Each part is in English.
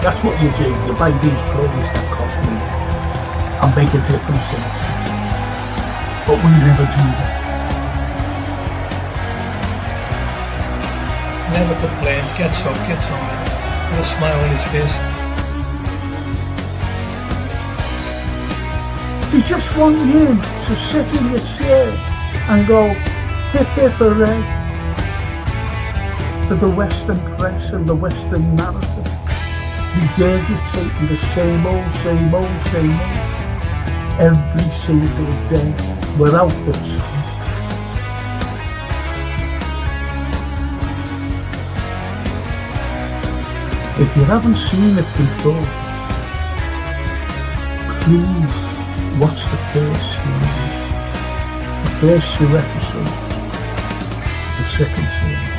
That's what you do. You buy these players that cost money and make a difference in it. But we never do that. Never complains, gets up, gets on with a smile on his face. You just want you to sit in your chair and go hip hip hooray to the Western press and the Western narrative, regurgitating the same old every single day without the truth. If you haven't seen it before, please watch the first two episodes, the second series.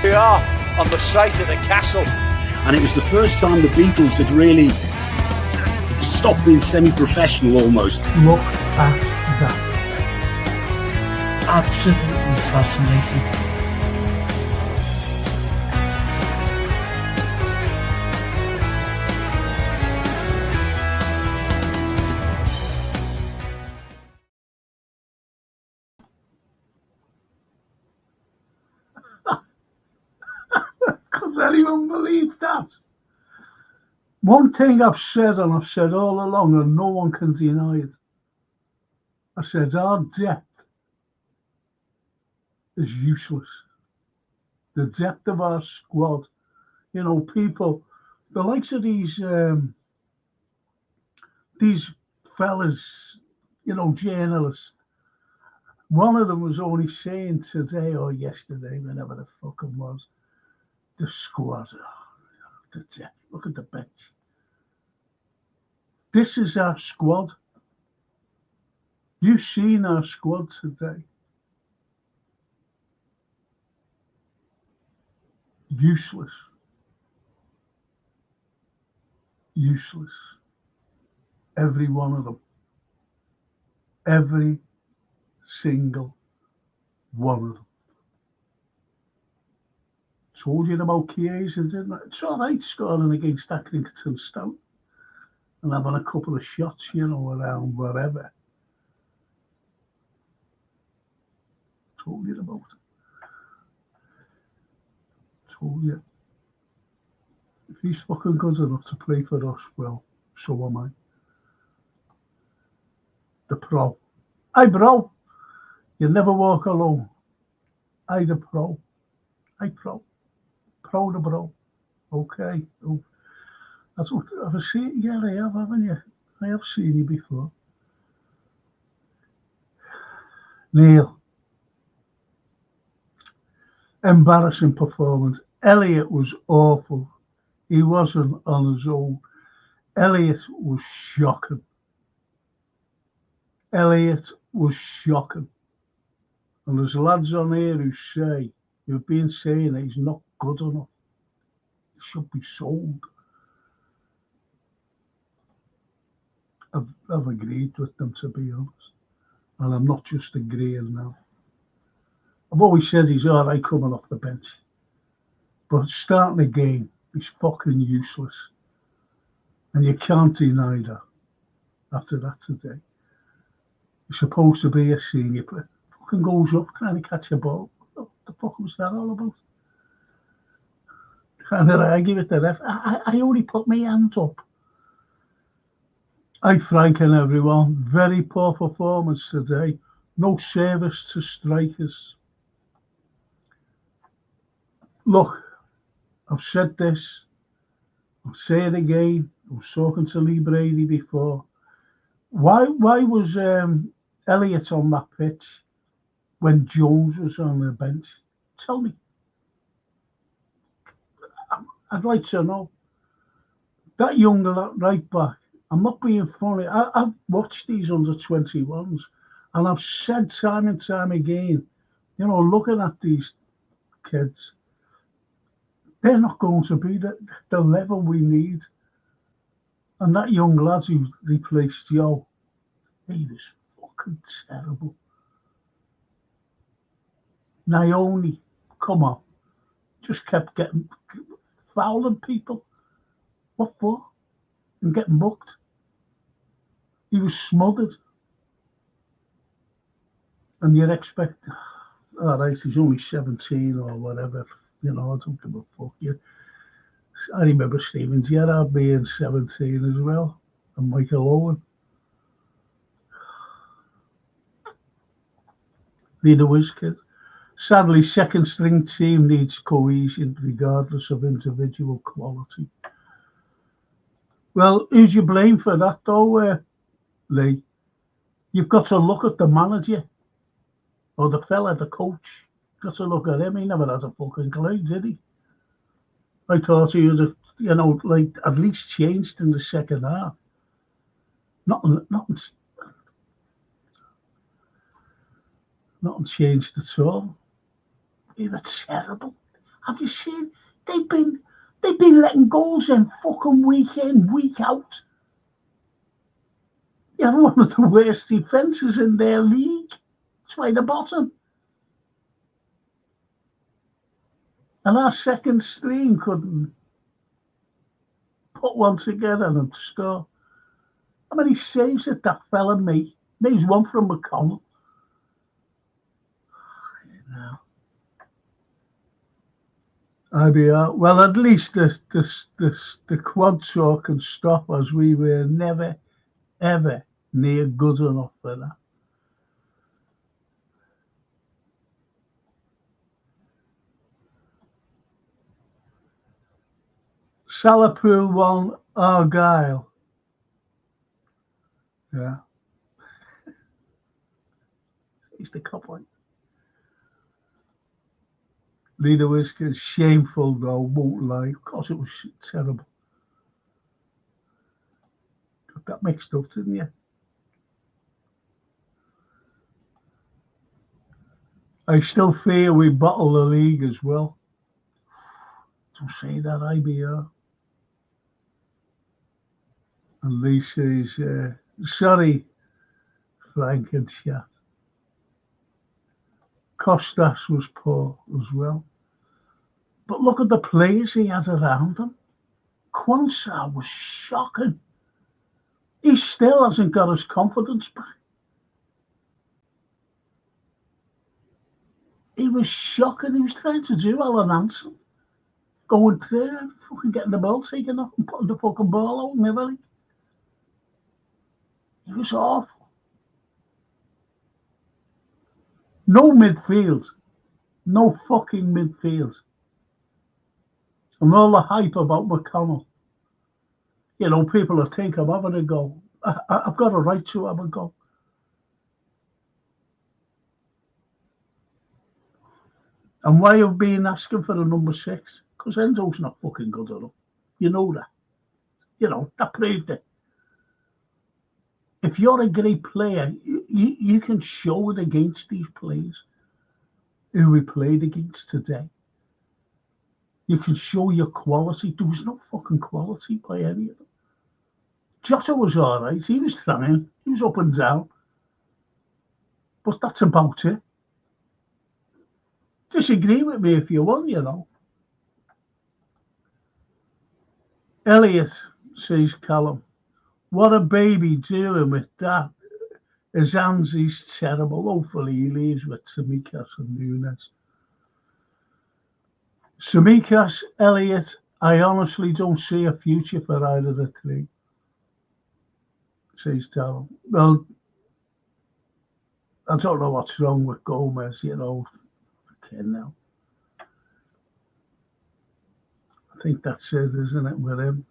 We are on the site of the castle. And it was the first time the Beatles had really stopped being semi-professional almost. Look at that. Absolutely fascinating. Could anyone believe that? One thing I've said, and I've said all along, and no one can deny it. I said our depth is useless. The depth of our squad, you know, people, the likes of these fellas, you know, journalists. One of them was only saying today or yesterday, whenever the fuck it was, the squad, the depth. Look at the bench. This is our squad. You've seen our squad today. Useless. Useless. Every one of them. Every single one of them. Told you about Chiesa, didn't I? It's all right scoring against Accrington Stoke and having a couple of shots, you know, around wherever. Told you about it. Told you. If he's fucking good enough to play for us, well, so am I. The pro. Aye, bro. You never walk alone. Aye, the pro. Aye, pro. Pro the bro. Okay. Oh, that's what I've seen. Yeah, I have, haven't you? I have seen you before. Neil. Embarrassing performance. Elliot was awful. He wasn't on his own. Elliot was shocking. Elliot was shocking. And there's lads on here who say, who've been saying that he's not good enough. He should be sold. I've agreed with them, to be honest. And I'm not just agreeing now. I've always said he's all right coming off the bench. But starting the game, he's fucking useless. And you can't deny that after that today. He's supposed to be a senior player. Fucking goes up trying to catch a ball. What the fuck was that all about? Trying to argue with the ref. I only put my hand up. Hi, Frank and everyone. Very poor performance today. No service to strikers. Look, I've said this. I'll say it again. I was talking to Lee Brady before. Why was Elliot on that pitch when Jones was on the bench? Tell me. I'd like to know. That young right back, I'm not being funny. I've watched these under-21s and I've said time and time again, you know, looking at these kids, they're not going to be the level we need. And that young lad who replaced Joe, he was fucking terrible. Naomi, come on. Just kept getting fouling people. What for? And getting booked. He was smothered. And you'd expect, all right, he's only 17 or whatever. You know, I don't give a fuck. I remember Steven Gerrard being 17 as well. And Michael Owen. Neither was kid. Sadly, second string team needs cohesion regardless of individual quality. Well, who's you blame for that though, Lee? You've got to look at the manager or the fella, the coach. Got to look at him. He never had a fucking clue, did he? I thought he was, like at least changed in the second half. Nothing changed at all. They were terrible. Have you seen? They've been letting goals in fucking week in, week out. You have one of the worst defences in their league. It's right at the bottom. And our second string couldn't put one together and score. How many saves did that fella make? Maybe one from McConnell. IBR. Well, at least the quad talk can stop as we were never, ever near good enough for that. Salapool won Argyle. Yeah. He's the cop one. Leader Whiskers, shameful though, won't lie. Of course it was terrible. Got that mixed up, didn't you? I still fear we bottle the league as well. Don't say that, IBR. And Lee says, sorry, Frank and chat. Costas was poor as well. But look at the players he had around him. Quansah was shocking. He still hasn't got his confidence back. He was shocking. He was trying to do Alan Hansen. Going through and fucking getting the ball taken off and putting the fucking ball out and everything. He was awful. No midfield. No fucking midfield. And all the hype about McConnell. You know, people are think I'm having a go. I've got a right to have a go. And why have been asking for the number 6? Because Enzo's not fucking good enough. You know that. You know, that proved it. If you're a great player, you can show it against these players who we played against today. You can show your quality. There was no fucking quality by any of them. Jota was all right. He was trying. He was up and down. But that's about it. Disagree with me if you want, you know. Elliot, says Callum. What a baby dealing with that. His hands, he's terrible. Hopefully he leaves with Tsimikas and Nunes. Tsimikas, Elliot, I honestly don't see a future for either of the three, says Callum. Well, I don't know what's wrong with Gomez, you know. Okay, now. I think that's it, isn't it, with him?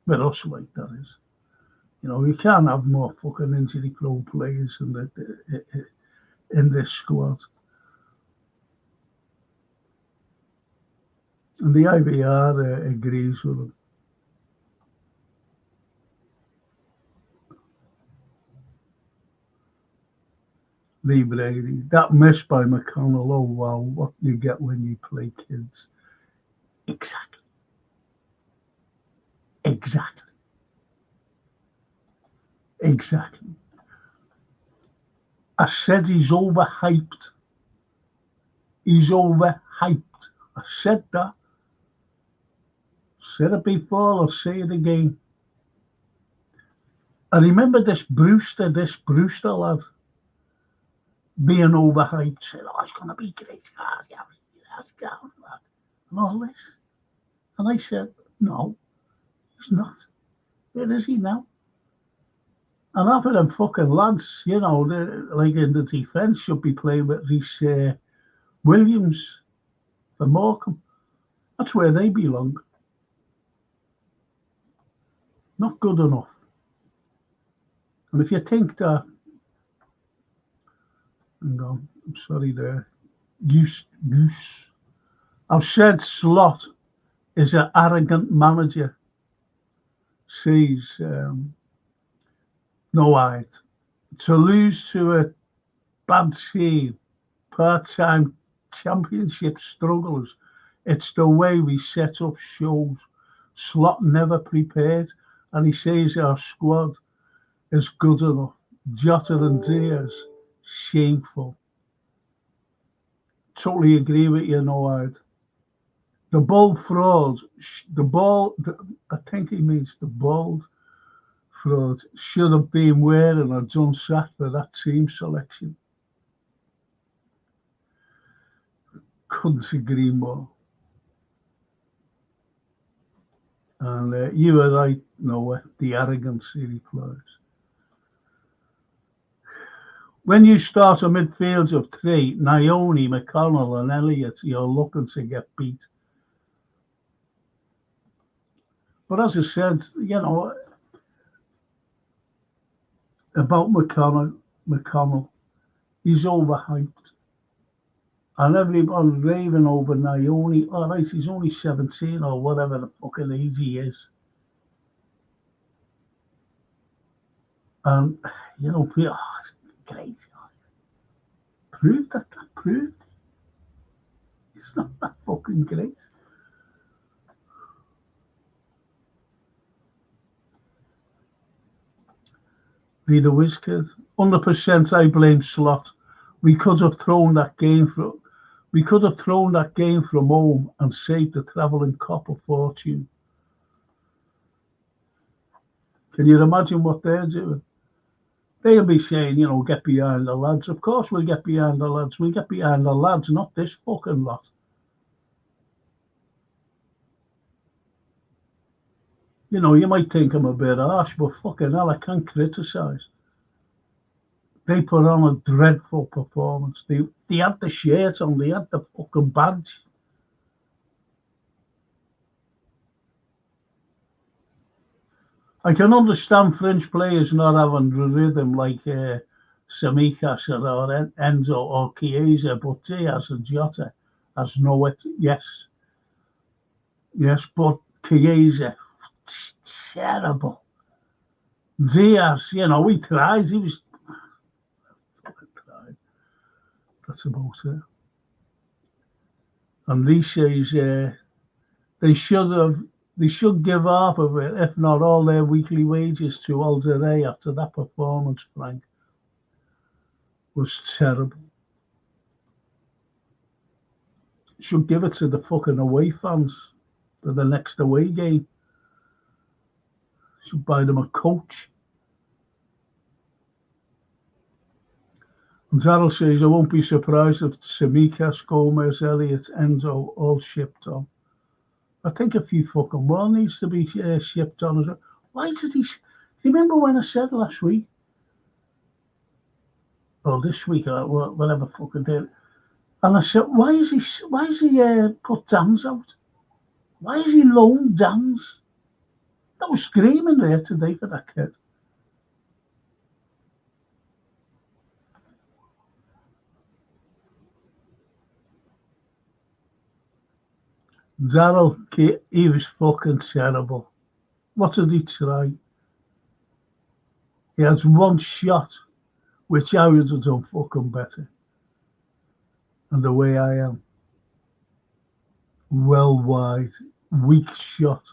With us, like that is. You know, you can't have more fucking injury-prone players in this squad. And the IVR agrees with him. Lee Brady, that miss by McConnell, oh wow, what you get when you play kids. Exactly. I said he's overhyped. He's overhyped. I said that. Said it before, I'll say it again. I remember this Brewster lad being overhyped, said, oh, it's going to be great. That's down, lad. And all this. And I said, no, he's not. Where is he now? And half of them fucking lads, you know, like in the defence, should be playing with Reece Williams for Morecambe. That's where they belong. Not good enough. And if you think that, hang on, I'm sorry there, Goose. I've said Slot is an arrogant manager. Says, no, to lose to a bad team, part-time championship strugglers, it's the way we set up shows. Slot never prepared, and he says our squad is good enough. Jota and Diaz, shameful. Totally agree with you, Noad. The bald fraud, I think he means the bald fraud, should have been wearing a John Sack for that team selection. Couldn't agree more. And you were right, Noah, the arrogance, he replies. When you start a midfield of three, Naoni, McConnell and Elliott, you're looking to get beat. But as I said, you know, about McConnell, he's overhyped. And everyone raving over Naoni. All right, he's only 17 or whatever the fucking age he is. And, you know, people, oh, it's great. Proved that, proved. It's not that fucking great. Leader Wizkid, 100% I blame Slot. We could have thrown that game from home and saved the travelling cop a fortune. Can you imagine what they're doing? They'll be saying, you know, get behind the lads. Of course we'll get behind the lads. We'll get behind the lads, not this fucking lot. You know, you might think I'm a bit harsh, but fucking hell, I can't criticise. They put on a dreadful performance. They had the shirt on, they had the fucking badge. I can understand French players not having the rhythm like Tsimikas or Enzo or Chiesa, but Diaz and Jota has no it. Yes, but Chiesa, terrible. Diaz, you know, he tries. He was fucking tried. That's about it. And Lee says they should give half of it, if not all their weekly wages to Alderey after that performance, Frank. Was terrible. Should give it to the fucking away fans for the next away game. Should buy them a coach. And Darryl says, I won't be surprised if Tsimikas, Gomez, Elliott, Enzo all shipped on. I think a few fucking more needs to be shipped on as well. Why did he? Remember when I said last week, or this week, or whatever fucking day, and I said, why is he put Dans out? Why is he loaned Dans? That was screaming there today for that kid. Darryl, he was fucking terrible. What did he try? He had one shot, which I would have done fucking better. And the way I am, well wide, weak shot,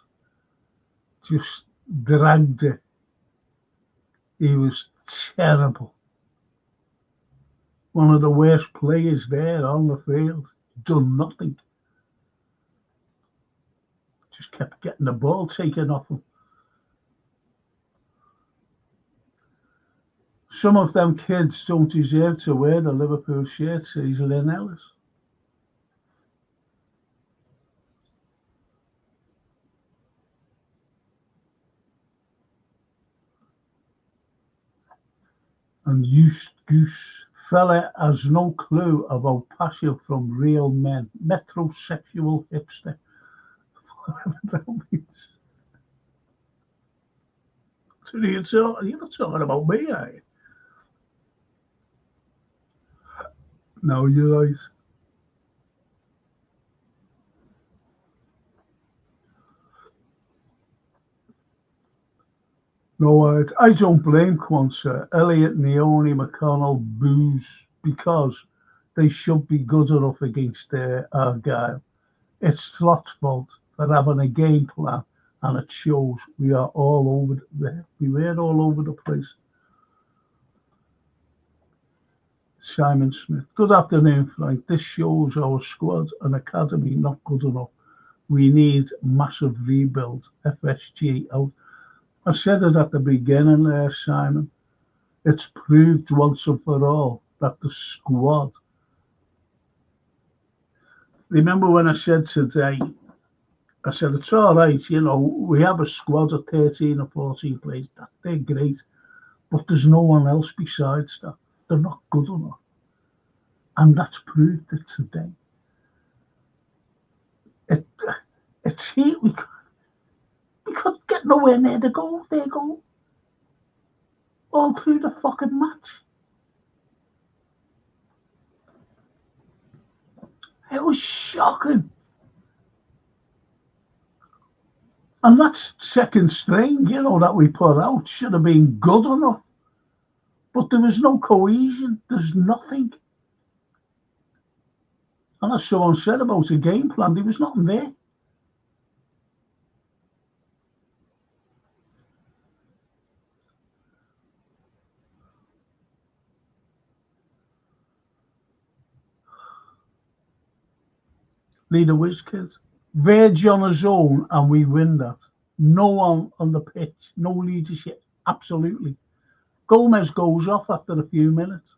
just dragged it. He was terrible. One of the worst players there on the field. done nothing. Just kept getting the ball taken off him. Some of them kids don't deserve to wear the Liverpool shirt, says Lynn Ellis. And Goose fella has no clue about passion from real men. Metrosexual hipster. Whatever that means. So you're not talking about me, are you? No, you're right. No, I don't blame Quansah, Elliot, Neone, McConnell, Booze, because they should be good enough against Argyle. It's Slot's fault for having a game plan, and it shows. We are all over we were all over the place. Simon Smith. Good afternoon, Frank. This shows our squad and academy not good enough. We need massive rebuild. FSG out. I said it at the beginning there, Simon. It's proved once and for all that the squad. Remember when I said today, I said, it's all right, we have a squad of 13 or 14 players. They're great. But there's no one else besides that. They're not good enough. And that's proved it today. It's here. We couldn't get nowhere near the goal. Their goal. All through the fucking match. It was shocking. And that's second string, that we put out should have been good enough. But there was no cohesion. There's nothing. And as someone said about a game plan, there was nothing there. Leader Wizkids. Verge on his own and we win that. No one on the pitch, no leadership, absolutely. Gomez goes off after a few minutes.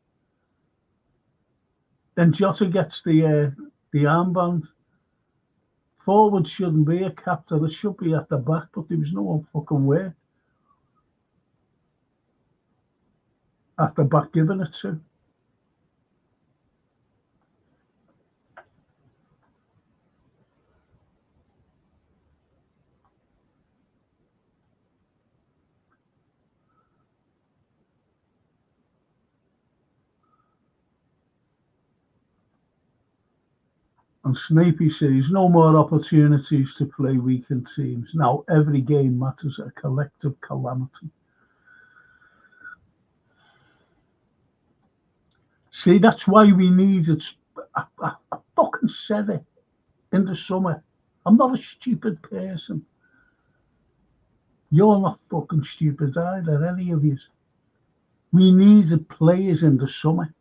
Then Jota gets the armband. Forward shouldn't be a captain, it should be at the back, but there was no one fucking way at the back giving it to. And Snapey says, no more opportunities to play weakened teams. Now every game matters, a collective calamity. See, that's why we needed, I fucking said it in the summer. I'm not a stupid person. You're not fucking stupid either, any of you. We needed players in the summer.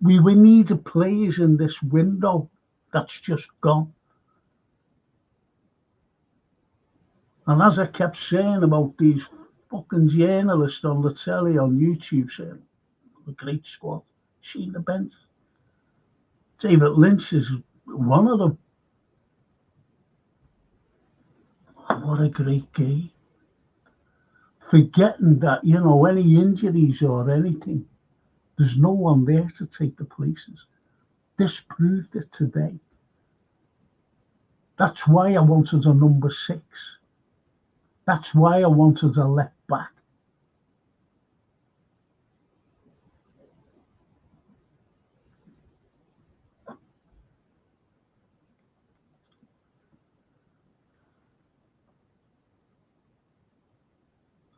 We needed players in this window that's just gone. And as I kept saying about these fucking journalists on the telly, on YouTube, saying, a great squad, seen the bench. David Lynch is one of them. What a great game. Forgetting that, any injuries or anything, there's no one there to take the places. This proved it today. That's why I wanted a number 6. That's why I wanted a left back.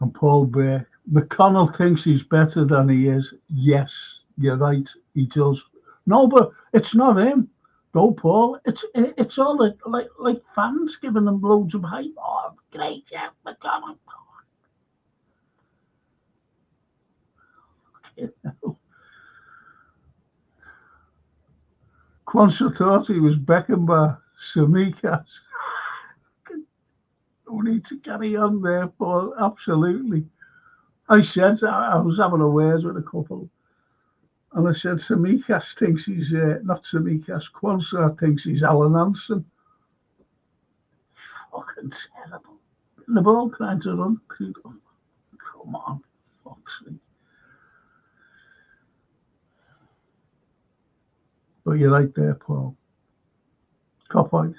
And Paul Bear, McConnell thinks he's better than he is. Yes, you're right, he does. No, but it's not him. No, Paul. It's all like fans giving them loads of hype. Oh, great, yeah, McConnell. Quansah thought he was Beckenbauer, Samikas. No need to carry on there, Paul. Absolutely. I said, I was having a word with a couple, and I said, Samikas thinks he's, not Samikas, Quansah thinks he's Alan Hansen. Fucking terrible. And the ball trying to run. Come on, fuck's sake. But you're right there, Paul. Cop point.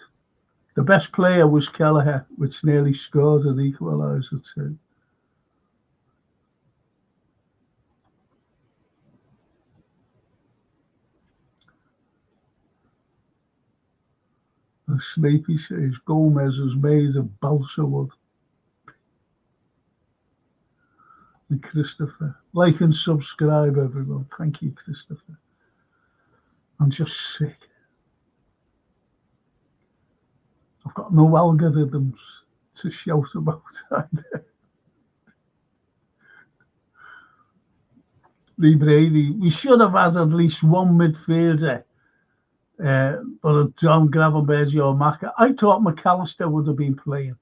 The best player was Kelleher, which nearly scored an equaliser too. And Sleepy says Gomez is made of balsa wood. And Christopher, like and subscribe, everyone. Thank you, Christopher. I'm just sick. I've got no algorithms to shout about either. Lee Brady, we should have had at least one midfielder, but John Gravenberch or Maka. I thought McAllister would have been playing.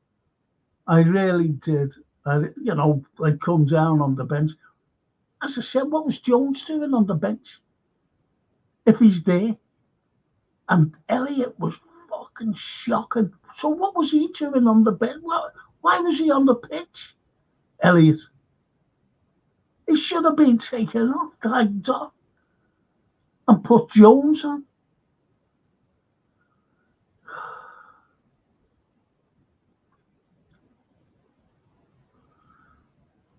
I really did. Like come down on the bench. As I said, what was Jones doing on the bench? If he's there. And Elliott was fucking shocking. So what was he doing on the bench? Why was he on the pitch? Elliott. He should have been taken off, dragged off, and put Jones on.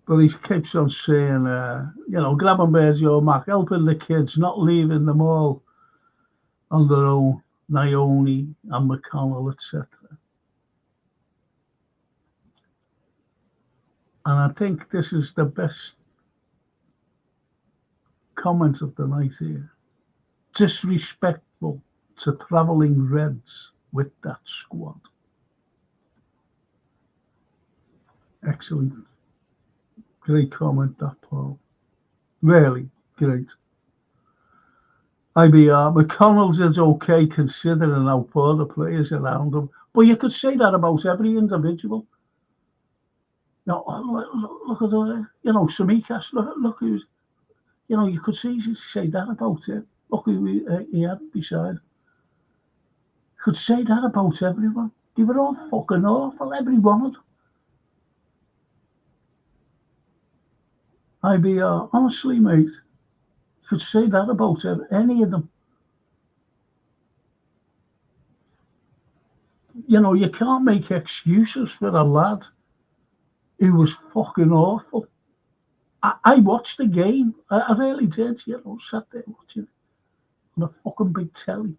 But he keeps on saying, Gravenberch or Mac, helping the kids, not leaving them all on their own, Naoni and McConnell, etc. And I think this is the best comment of the night here. Disrespectful to travelling Reds with that squad. Excellent. Great comment, that, Paul. Really great. IBR, McConnell's is okay considering how poor the players around him. But you could say that about every individual. Now, look at the, Samikas, look who's, you could say that about it. Look who he had beside. You could say that about everyone. They were all fucking awful, every one of them. IBR, honestly, mate, you could say that about any of them. You can't make excuses for a lad who was fucking awful. I watched the game. I really did, sat there watching on a fucking big telly.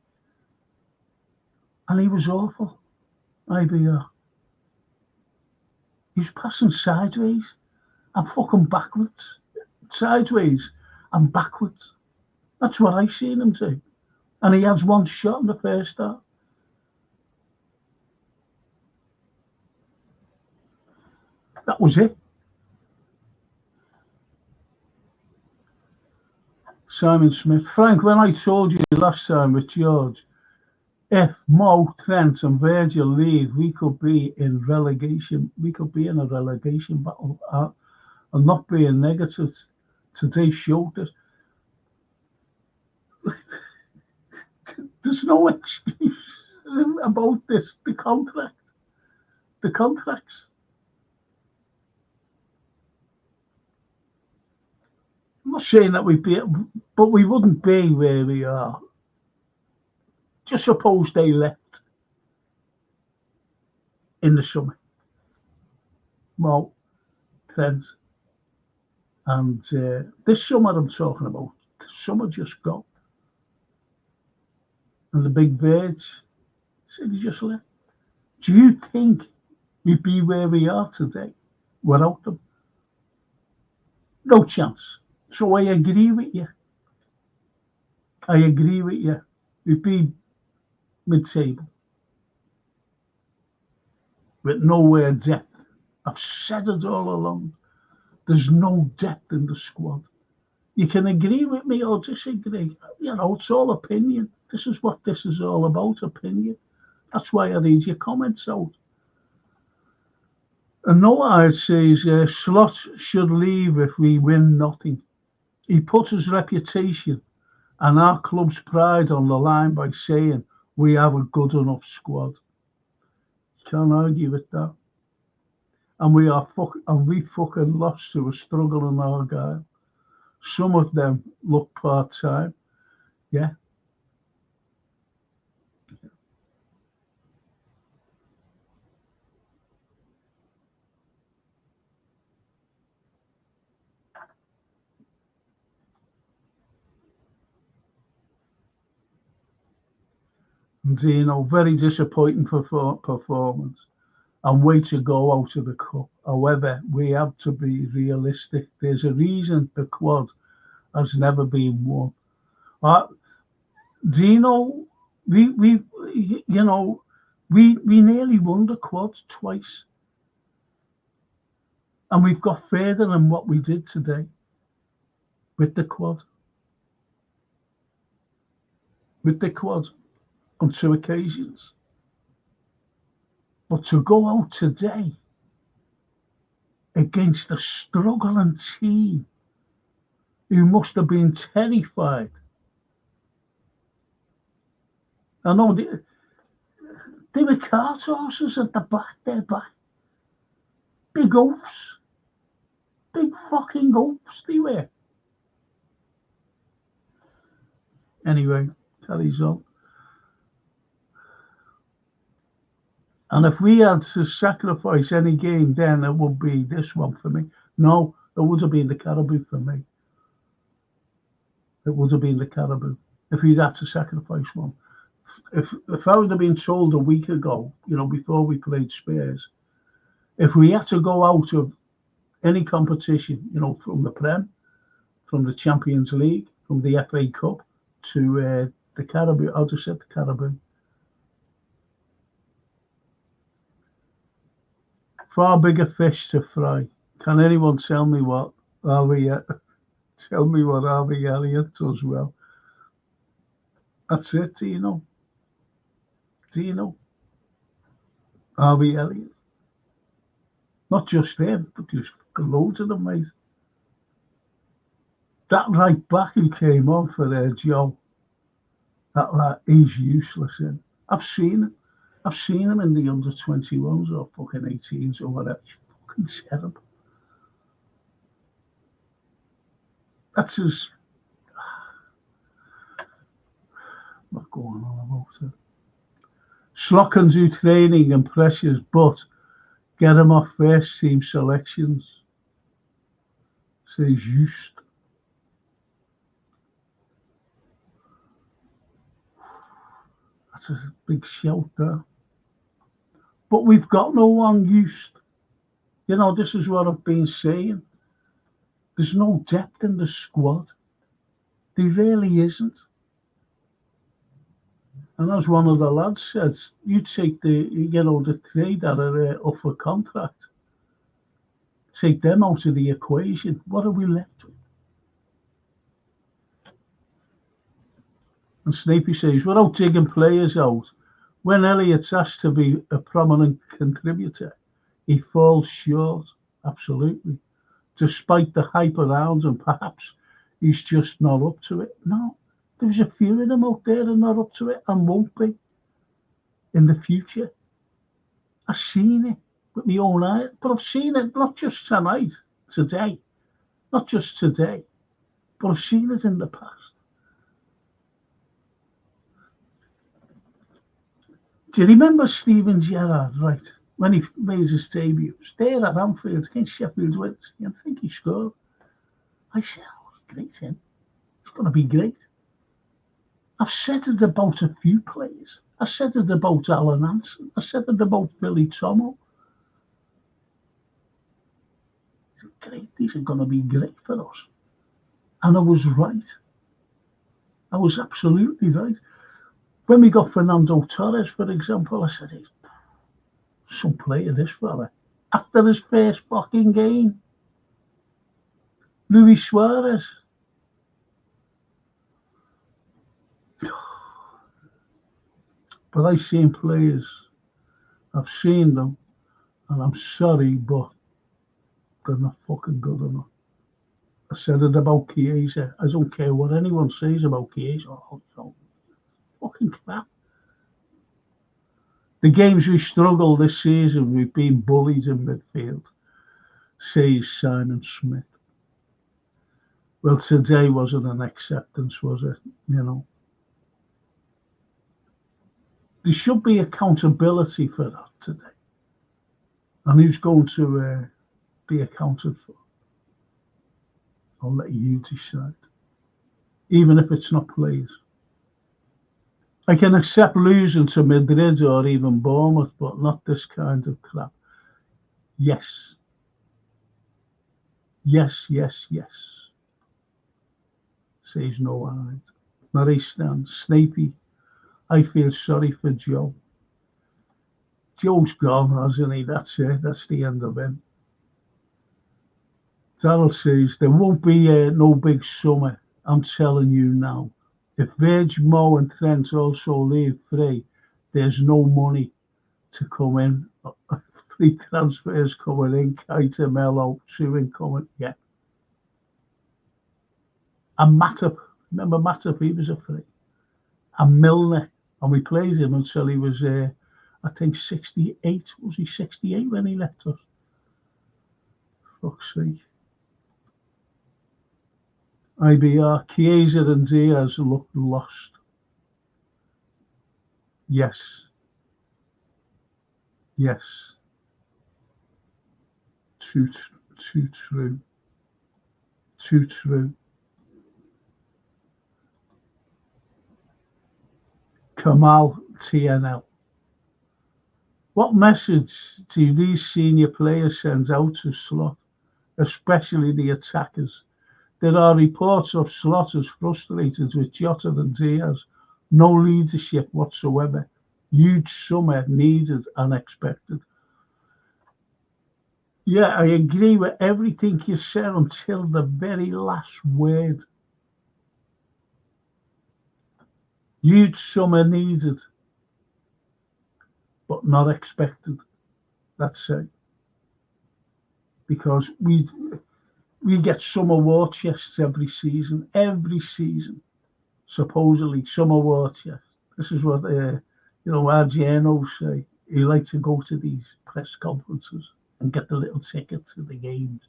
And he was awful. IBR. He was passing sideways and fucking backwards. Sideways and backwards. That's what I seen him do. And he has one shot in the first half. That was it. Simon Smith. Frank, when I told you last time with George, if Mo, Trent and Virgil leave, we could be in relegation. We could be in a relegation battle. And not being negative, today showed it. There's no excuse about this. The contract. The contracts. I'm not saying that we'd be, but we wouldn't be where we are. Just suppose they left in the summer. Well, friends. And this summer I'm talking about, the summer just gone. And the big Verge said he just left. Do you think we'd be where we are today without them? No chance. So I agree with you. We'd be mid-table. With nowhere depth. I've said it all along. There's no depth in the squad. You can agree with me or disagree. It's all opinion. This is what this is all about, opinion. That's why I read your comments out. And Noah says, Slot should leave if we win nothing. He put his reputation and our club's pride on the line by saying we have a good enough squad. Can't argue with that. And we fucking lost to a struggling Argyle. Some of them look part-time. Yeah. And, very disappointing performance. And way to go out of the cup. However, we have to be realistic. There's a reason the quad has never been won. We nearly won the quad twice. And we've got further than what we did today with the quad. With the quad on 2 occasions. But to go out today against a struggling team who must have been terrified. I know they were cart horses at the back, their back. Big oafs. Big fucking oafs they were. Anyway, carries on. And if we had to sacrifice any game, then it would be this one for me. No, it would have been the Caribou for me. It would have been the Caribou if we'd had to sacrifice one. If I would have been told a week ago, before we played Spurs, if we had to go out of any competition, from the Prem, from the Champions League, from the FA Cup to the Caribou, I'd have said the Caribou. Far bigger fish to fry. Can anyone tell me what Harvey Elliott does well? That's it, do you know? Harvey Elliott. Not just him, but there's loads of them, mate. That right back who came on for Joe, he's useless. I've seen him. I've seen him in the under-21s or fucking 18s or whatever. He's fucking terrible. That's his... Not going on about it. Slot can do training and pressures, but get him off first team selections. Says Just. That's a big shout there. But we've got no one used. This is what I've been saying. There's no depth in the squad. There really isn't. And as one of the lads says, you take the three that are up for contract, take them out of the equation. What are we left with? And Snapey says, without digging players out, when Elliott's asked to be a prominent contributor, he falls short, absolutely. Despite the hype around him, perhaps he's just not up to it. No, there's a few of them out there that are not up to it and won't be in the future. I've seen it with my own eyes, but I've seen it not just today, not just today, but I've seen it in the past. Do you remember Steven Gerrard, right, when he made his debut? It was there at Anfield against Sheffield Wednesday. I think he scored. I said, great, him. It's going to be great. I've said it about a few players. I said it about Alan Hansen. I said it about Billy Tomo. Great, these are going to be great for us. And I was right. I was absolutely right. When we got Fernando Torres, for example, I said, he's some player, this fella. After his first fucking game. Luis Suarez. But I've seen players, I've seen them, and I'm sorry, but they're not fucking good enough. I said it about Chiesa. I don't care what anyone says about Chiesa. Oh, no. Fucking crap. The games we struggled this season, we've been bullied in midfield, says Simon Smith. Well, today wasn't an acceptance, was it? You know. There should be accountability for that today. And who's going to be accounted for? I'll let you decide. Even if it's not players. I can accept losing to Madrid or even Bournemouth, but not this kind of crap. Yes. Yes, yes, yes. Says no hide. Maristan, Snapey, I feel sorry for Joe. Joe's gone, hasn't he? That's it. That's the end of him. Darryl says, there won't be no big summer. I'm telling you now. If Virg, Mo and Trent also leave free, there's no money to come in. 3 transfers coming in, Keita, Melo, 2 incoming. Yeah. And Matip, remember Matip, he was a free. And Milner, and we played him until he was, I think, 68. Was he 68 when he left us? Fuck's sake. IBR, Chiesa and Diaz looked lost. Yes. Yes. Too true. Too true. Kamal TNL. What message do these senior players send out to Slot, especially the attackers? There are reports of Slot as frustrated with Jota and Diaz. No leadership whatsoever. Huge summer needed and expected. Yeah, I agree with everything you said until the very last word. Huge summer needed, but not expected. That's it. Because we get summer war chests every season. Supposedly summer war chests. This is what Argianos say. He likes to go to these press conferences and get the little ticket to the games,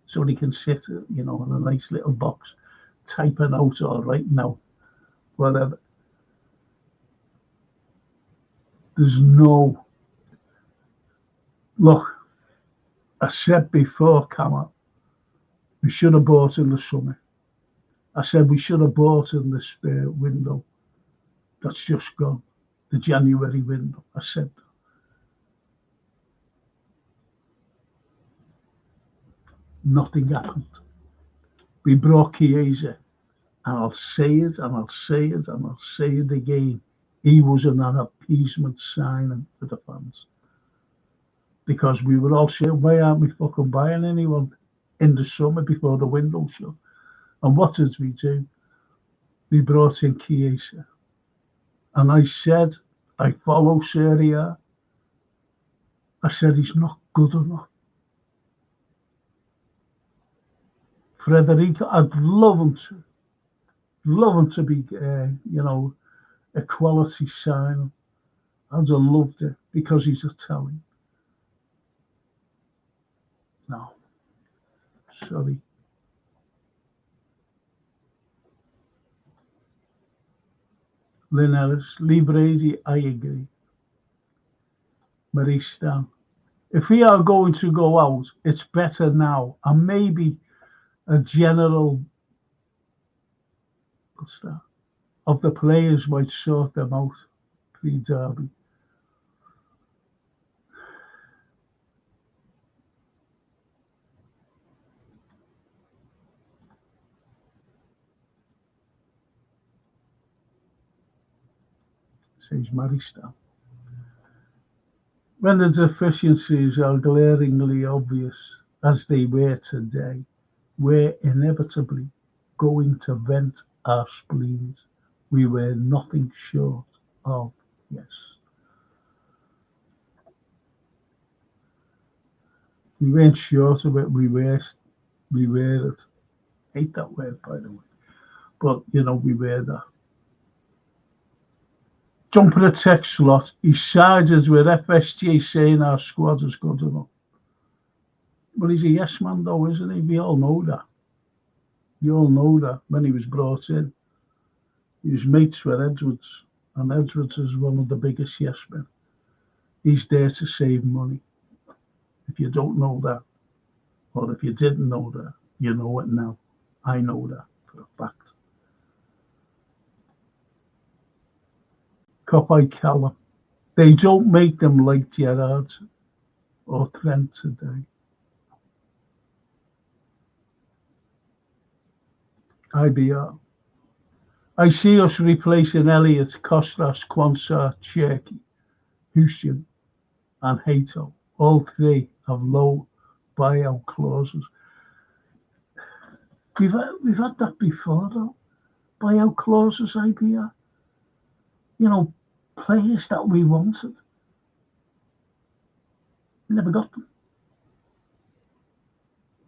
so he can sit, in a nice little box, typing out or writing out, whatever. There's no look. I said before, Cameron, we should have bought in the summer. I said we should have bought in this window that's just gone, the January window. I said that. Nothing happened. We brought Chiesa, and I'll say it, and I'll say it, and I'll say it again. He was an appeasement signing for the fans. Because we were all saying, why aren't we fucking buying anyone in the summer before the window shut? And what did we do? We brought in Chiesa. And I said, I follow Serie A. I said, he's not good enough. Federico, I'd love him to be, a quality signing. I'd have loved it because he's Italian. No, sorry. Lynn Ellis, Lee Brady, I agree. Maristan, if we are going to go out, it's better now, and maybe a general of the players might sort them out pre-derby. Says Maristan. When the deficiencies are glaringly obvious, as they were today, we're inevitably going to vent our spleens. We were nothing short of Yes. We weren't short of it. We were it. Hate that word, by the way. But, you know, we were that. Jumping a text slot. He sided with FSG saying our squad is good enough. But he's a yes man, though, isn't he? We all know that. You all know that when he was brought in. He was mates with Edwards. And Edwards is one of the biggest yes men. He's there to save money. If you don't know that, or if you didn't know that, you know it now. I know that for a fact. Copy Callum. They don't make them like Gerrard or Trent today. IBR. I see us replacing Elliott, Kostas, Quansah, Cherky, Houston, and Hato. All three have low buyout clauses. We've had that before, though. Buyout clauses, IBR. You know, players that we wanted. We never got them.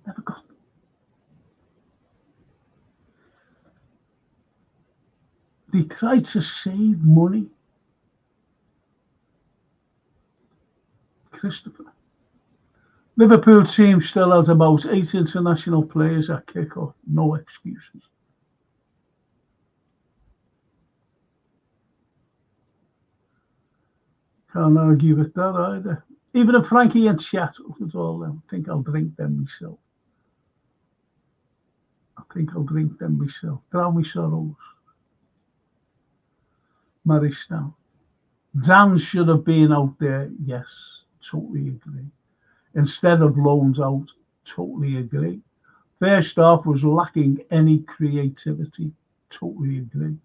Never got them. They tried to save money. Christopher. Liverpool team still has about 8 international players at kick-off. No excuses. Can't argue with that either. Even if Frankie and chat with all them, I think I'll drink them myself. Drown me sorrows. Maristan. Dan should have been out there. Yes, totally agree. Instead of loans out, totally agree. First half was lacking any creativity. Totally agree.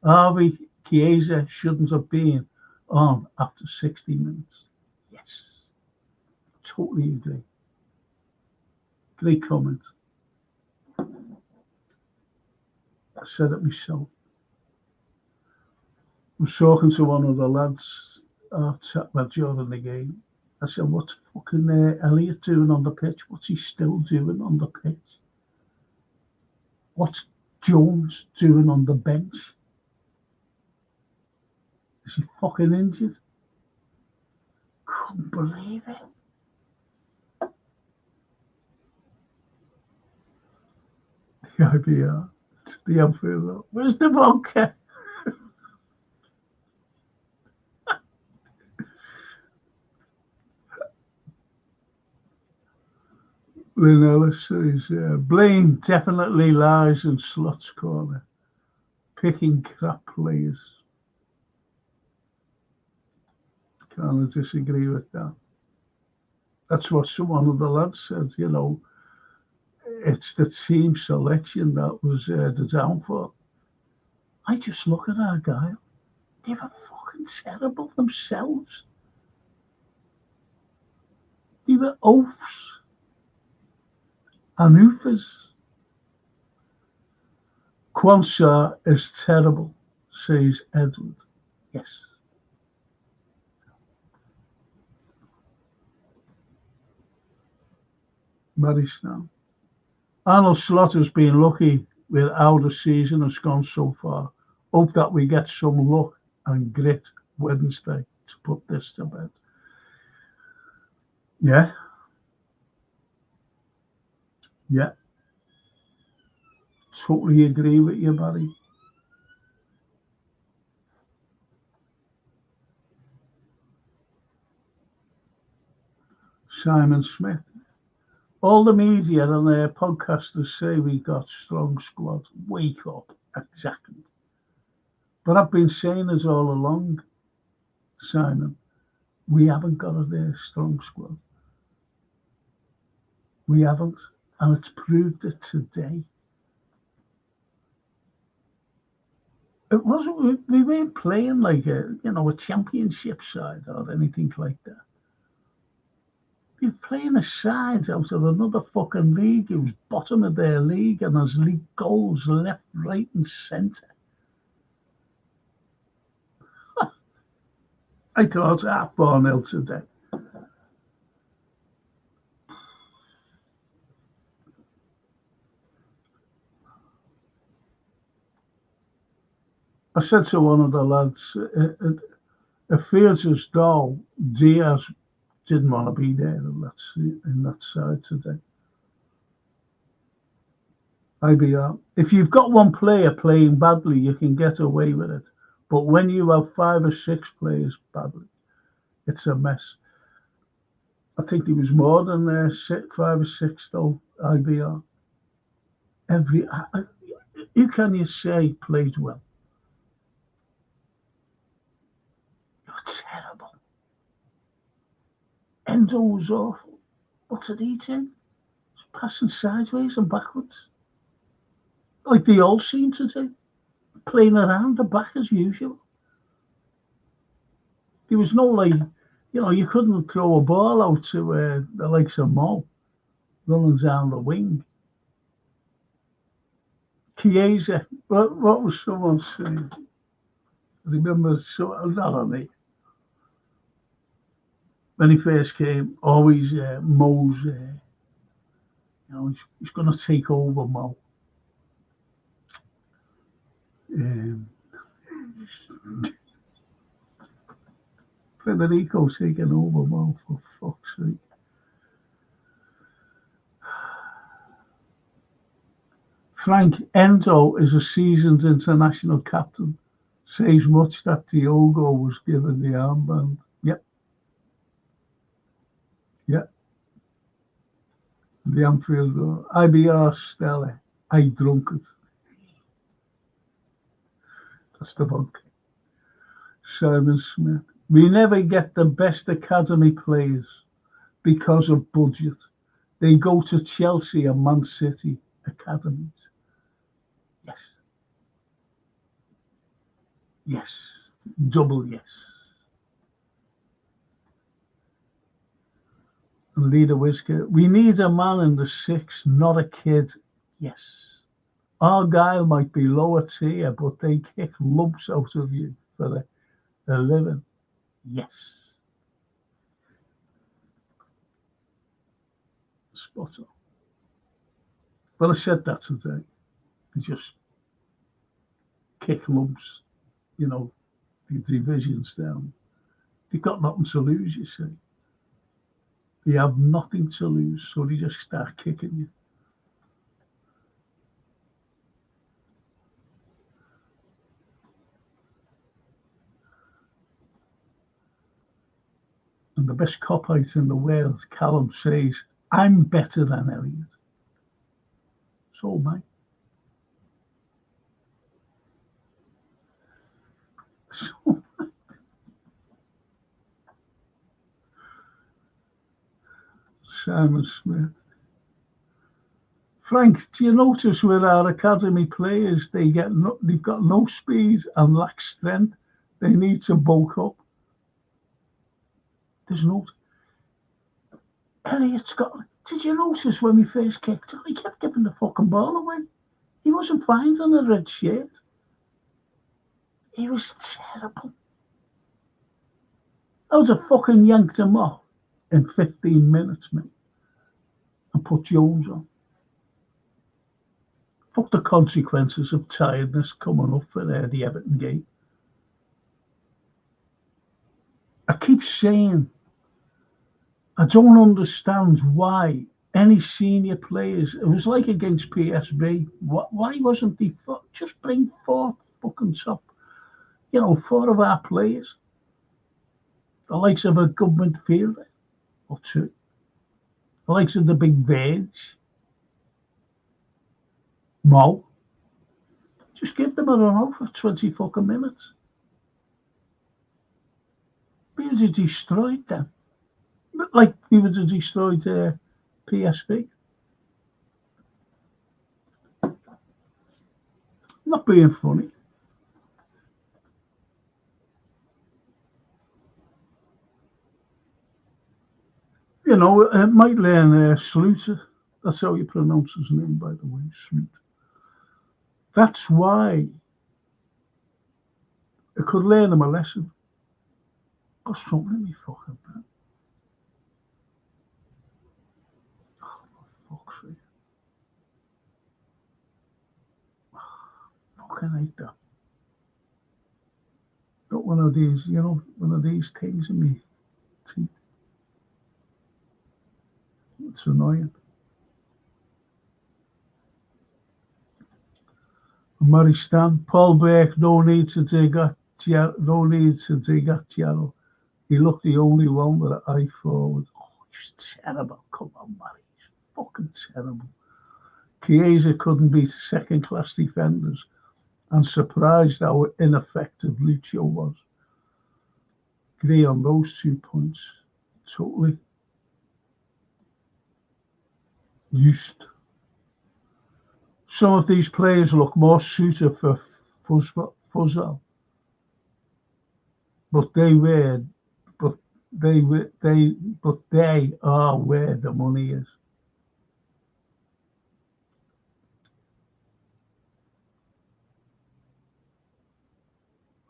Harvey Chiesa shouldn't have been on after 60 minutes. Yes, totally agree. Great comment. I said it myself. I was talking to one of the lads during the game. I said, what's fucking Elliott doing on the pitch? What's he still doing on the pitch? What's Jones doing on the bench? Is he fucking injured? Couldn't believe it. The IBR. The Anfield. Where's the vodka? Lynn Ellis says, Blaine definitely lies in Slot's corner, picking crap players. Can't disagree with that. That's what one of the lads said, you know. It's the team selection that was the downfall. I just look at our guy. They were fucking terrible themselves. They were oafs. And oofers. Quansah is terrible, says Edward. Yes. Maristan. Arnold Slaughter's been lucky with how the season has gone so far. Hope that we get some luck and grit Wednesday to put this to bed. Yeah. Yeah. Totally agree with you, Barry. Simon Smith. All the media and their podcasters say we got strong squad. Wake up. Exactly. But I've been saying this all along, Simon. We haven't got a strong squad. We haven't. And it's proved it today. It wasn't, we weren't playing like a championship side or anything like that. You're playing a side out of another fucking league who's bottom of their league and has league goals left, right, and centre. I thought 4-0 today. I said to one of the lads, it feels as though Diaz didn't want to be there in that side today. IBR. If you've got one player playing badly, you can get away with it. But when you have 5 or 6 players badly, it's a mess. I think there was more than 5 or 6 though. IBR. Who can you say plays well? You're terrible. Endo was awful. What did he do? He's passing sideways and backwards, like they all seem to do, playing around the back as usual. There was no you couldn't throw a ball out to the likes of Mo running down the wing. Chiesa, what was someone saying? I remember, not on me. When he first came, always Mo's, he's going to take over Mo. Federico taking over Mo, for fuck's sake. Frank Endo is a seasoned international captain. Says much that Diogo was given the armband. Yep. The Anfield goal. IBR Stella. I drunk it. That's the bug. Simon Smith. We never get the best academy players because of budget. They go to Chelsea and Man City academies. Yes. Double yes. And Leader Whisker. We need a man in the 6, not a kid. Yes. Argyle might be lower tier, but they kick lumps out of you for a living. Yes. Spot on. Well, I said that today. They just kick lumps, the divisions down. They've got nothing to lose, you see. They have nothing to lose, so they just start kicking you. And the best cop-out in the world, Callum says, I'm better than Elliot. So, mate. So, Simon Smith. Frank, do you notice with our academy players, they've got no speed and lack strength? They need to bulk up. There's no. Elliot's got. Did you notice when we first kicked off, he kept giving the fucking ball away? He wasn't finding a red shirt. He was terrible. I would have fucking yanked him off in 15 minutes, mate, and put Jones on. Fuck the consequences of tiredness coming up for the Everton game. I keep saying, I don't understand why any senior players, it was like against PSV, why wasn't he just bring 4 fucking top, 4 of our players, the likes of a good midfielder or 2, the likes of the big Verge, Mo, just give them a run out for 20 fucking minutes. We would have destroyed them. Like we would have destroyed PSV. Not being funny. Might learn Sluter. That's how you pronounce his name, by the way, Sluter. That's why I could learn him a lesson. Got something in me fucking bed. Oh, for fuck's sake. Fucking hate that. Got one of these, one of these things in me teeth. It's annoying. Murray Stan, Paul Burke, no need to dig at Gerald. He looked the only one with an eye forward. Oh, he's terrible. Come on, Murray. He's fucking terrible. Chiesa couldn't beat second-class defenders and surprised how ineffective Lucio was. Agree on those 2 points. Totally. Used. Some of these players look more suited for futsal, but they are where the money is.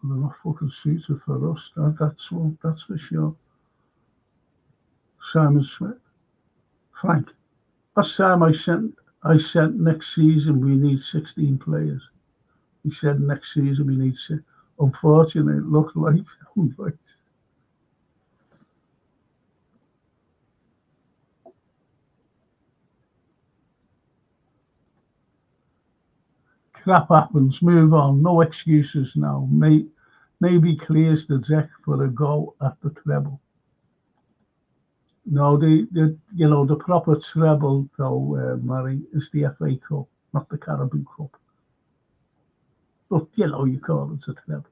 They're not fucking suited for us. That's for sure. Simon Smith, Frank. Last time I said next season we need 16 players. He said next season we need 6. Unfortunately, it looked like I'm right. Crap happens. Move on. No excuses now. Maybe clears the deck for a go at the treble. No, the proper treble though, Murray, is the FA Cup, not the Caribou Cup. But you call it a treble.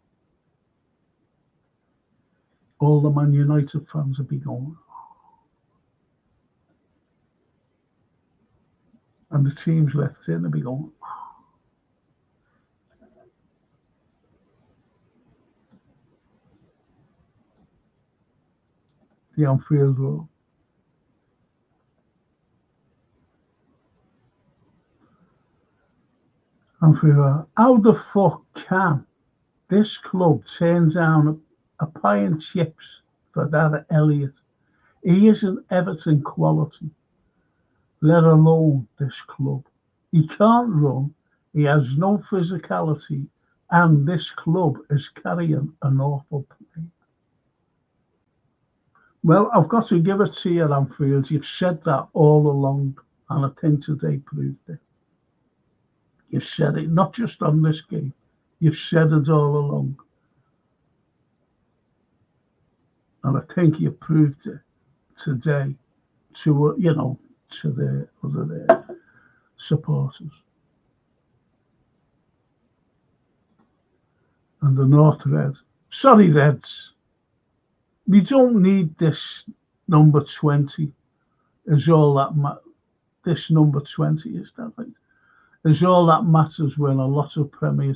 All the Man United fans will be going. And the teams left in will be going. The Anfield Road. How the fuck can this club turn down a pie and chips for that Elliott? He isn't Everton quality, let alone this club. He can't run, he has no physicality, and this club is carrying an awful pain. Well, I've got to give it to you, Anfield. You've said that all along, and I think today proved it. You've said it, not just on this game. You've said it all along. And I think you proved it today to the other supporters. And the North Reds. Sorry, Reds. We don't need this number 20. Is all that this number 20, is that right? Is all that matters when a lot of Premier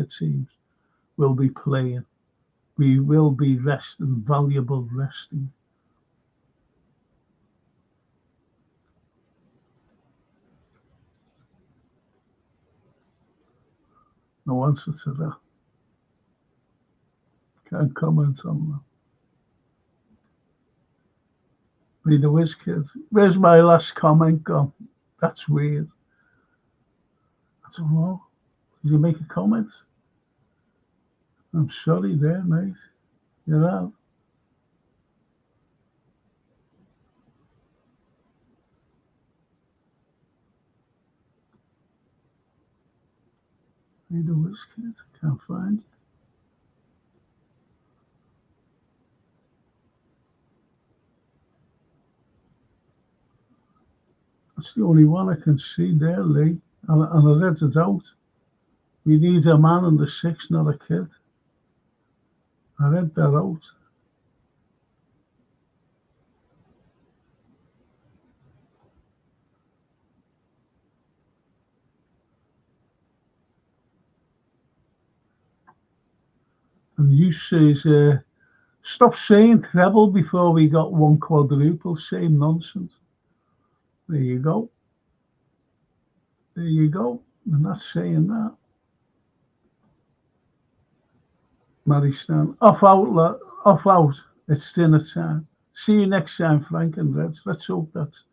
teams will be playing. We will be resting, valuable resting. No answer to that. Can't comment on that. Need a whiz kid. Where's my last comment gone? That's weird. I don't know. Did you make a comment? I'm sorry there, mate. You're out. Need a whiz kid. Can't find it. That's the only one I can see there, Lee. And I read it out. We need a man in the 6, not a kid. I read that out. And you says, stop saying treble before we got one quadruple. Same nonsense. There you go. There you go. I'm not saying that. Maristan. Off outlet. Off out. It's dinner time. See you next time, Frank and Reds. Let's hope that's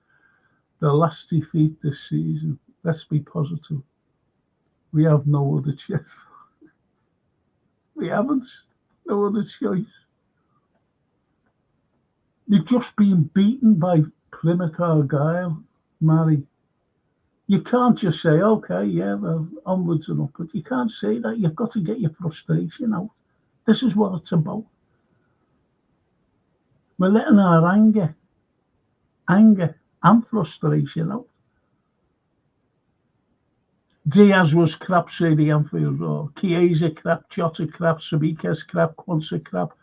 the last defeat this season. Let's be positive. We have no other choice. We haven't. No other choice. You've just been beaten by Plymouth Argyle, Mary. You can't just say, okay, yeah, well, onwards and upwards. You can't say that. You've got to get your frustration out. This is what it's about. We're letting our anger and frustration out. Diaz was crap, say the Anfield Roar. Chiesa crap, Jota crap, Sabika's crap, Quansa crap.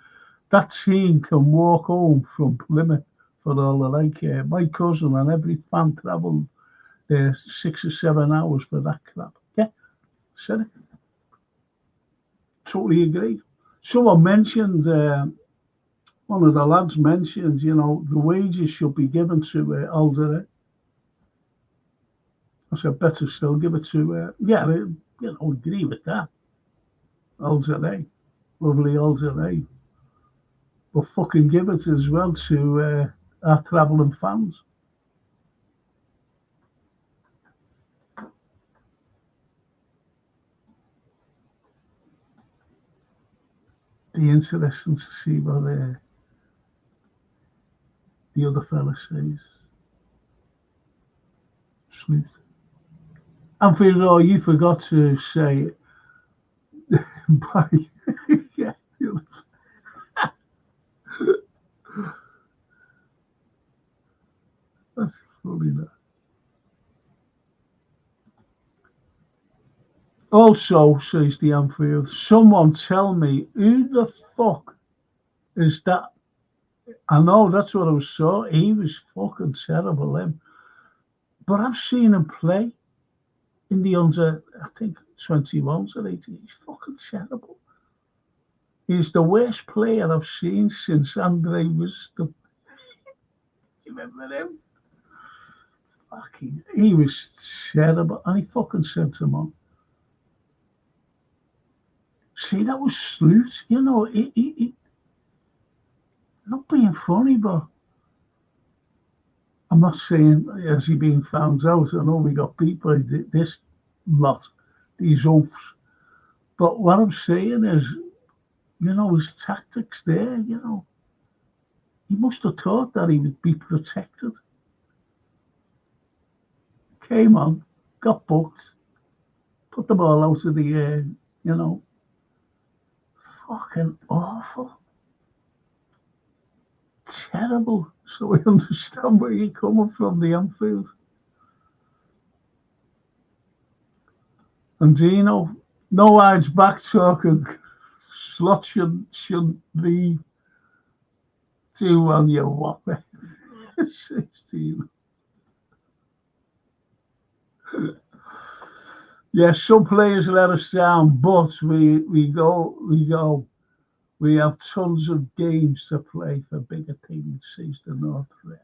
That team can walk home from Plymouth for all the like. My cousin and every fan travelled 6 or 7 hours for that crap. Yeah, said it. Totally agree. Someone mentioned, one of the lads mentioned, you know, the wages should be given to Alderey. I said, better still give it to, agree with that. Alderey. Lovely Alderey. But fucking give it as well to our travelling fans. Be interesting to see what the other fella says. Sleuth. Anfield Roar, you forgot to say bye. Yeah. That's funny, that. Also, says the Anfield, someone tell me who the fuck is that? I know that's what I was saying. He was fucking terrible, him. But I've seen him play in the under, I think, 21s or 18. He's fucking terrible. He's the worst player I've seen since Andre was the. You remember him? Fucking, he was terrible, and he fucking sent him on. See, that was Sleuth. You know, he not being funny, but I'm not saying has he been found out. I know we got beat by this lot, these oafs. But what I'm saying is, you know, his tactics there, you know, he must have thought that he would be protected. Came on, got booked, put the ball out of the air, you know. Fucking awful. Terrible. So we understand where you're coming from, the Anfield. And Dino, no eyes back talking. Slot should leave. 2-1, you whopper. 16. Yes, some players let us down, but we go. We have tons of games to play for bigger things, says the North Red.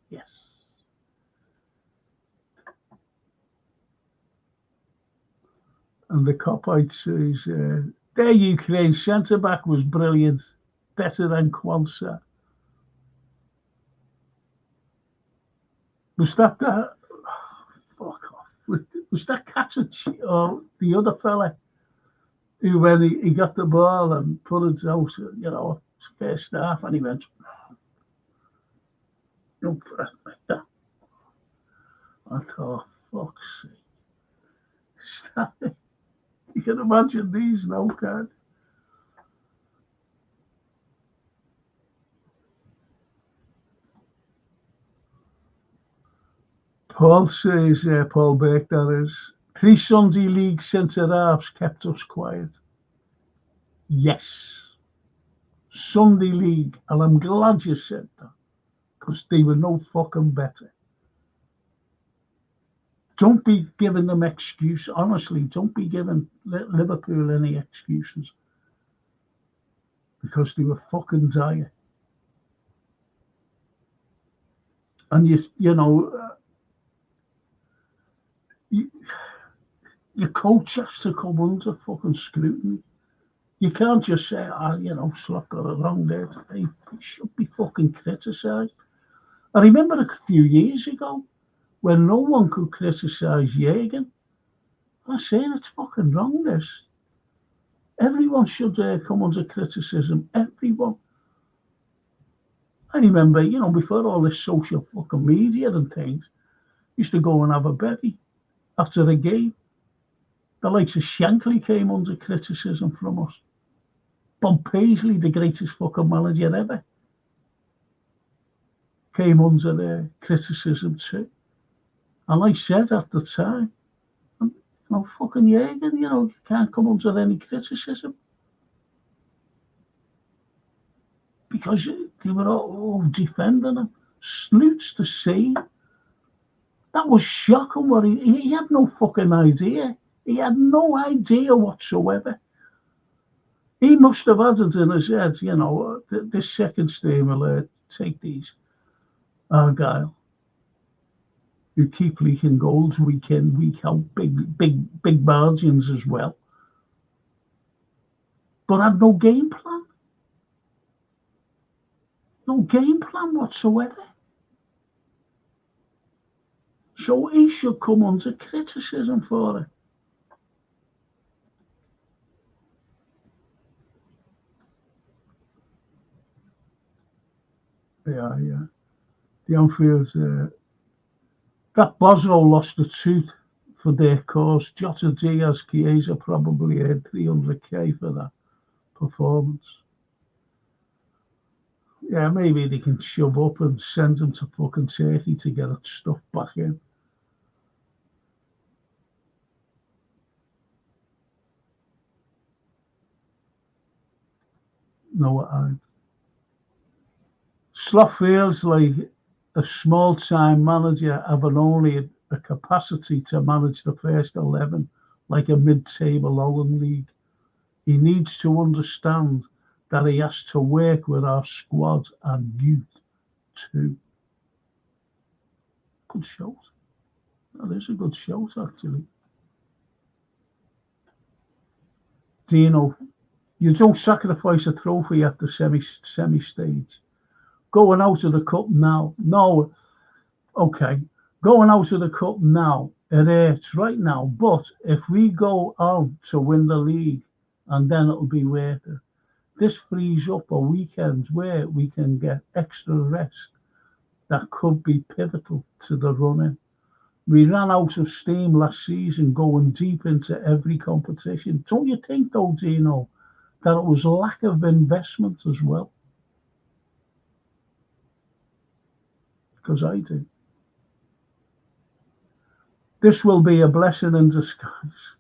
Yes. And the Copite says, their Ukraine centre-back was brilliant, better than Quansa. Was that the... fuck off. Was that Katic or the other fella who, when he got the ball and put it out, you know, first half, and he went, don't press like that. I thought, fuck's sake. Stop it. You can imagine these now, can't you? Paul says, Paul Burke, that is, 3 Sunday League centre-halves kept us quiet. Yes. Sunday League, and I'm glad you said that, because they were no fucking better. Don't be giving them excuses. Honestly, don't be giving Liverpool any excuses, because they were fucking dire. And you know, your coach has to come under fucking scrutiny. You can't just say, Slot got it wrong there today. He should be fucking criticised. I remember a few years ago when no one could criticise Jurgen. I'm saying it's fucking wrong, this. Everyone should come under criticism. Everyone. I remember, before all this social fucking media and things, used to go and have a bevy after the game. The likes of Shankly came under criticism from us. Bob Paisley, the greatest fucking manager ever, came under criticism too. And I said at the time, fucking Jurgen, you can't come under any criticism. Because they were all defending him. Sluts the same. That was shocking. What he had no fucking idea. He had no idea whatsoever. He must have had it in his head, this second stream will take these. Carlyle, you keep leaking goals week in, week out, big margins as well. But had no game plan. No game plan whatsoever. So he should come under criticism for it. Yeah. The Anfield, that Boswell lost a tooth for their cause. Jota, Diaz, Chiesa probably had 300k for that performance. Yeah, maybe they can shove up and send them to fucking Turkey to get that stuff back in. No, I. Slot feels like a small-time manager having only a capacity to manage the first 11 like a mid-table Holland league. He needs to understand that he has to work with our squad and youth too. Good shout. That is a good shout, actually. Dino, you don't sacrifice a trophy at the semi stage. Going out of the cup now. No, okay. Going out of the cup now, it hurts right now. But if we go on to win the league, and then it'll be worth it. This frees up a weekend where we can get extra rest that could be pivotal to the run-in. We ran out of steam last season going deep into every competition. Don't you think, though, Dino, that it was a lack of investment as well? Because I do. This will be a blessing in disguise.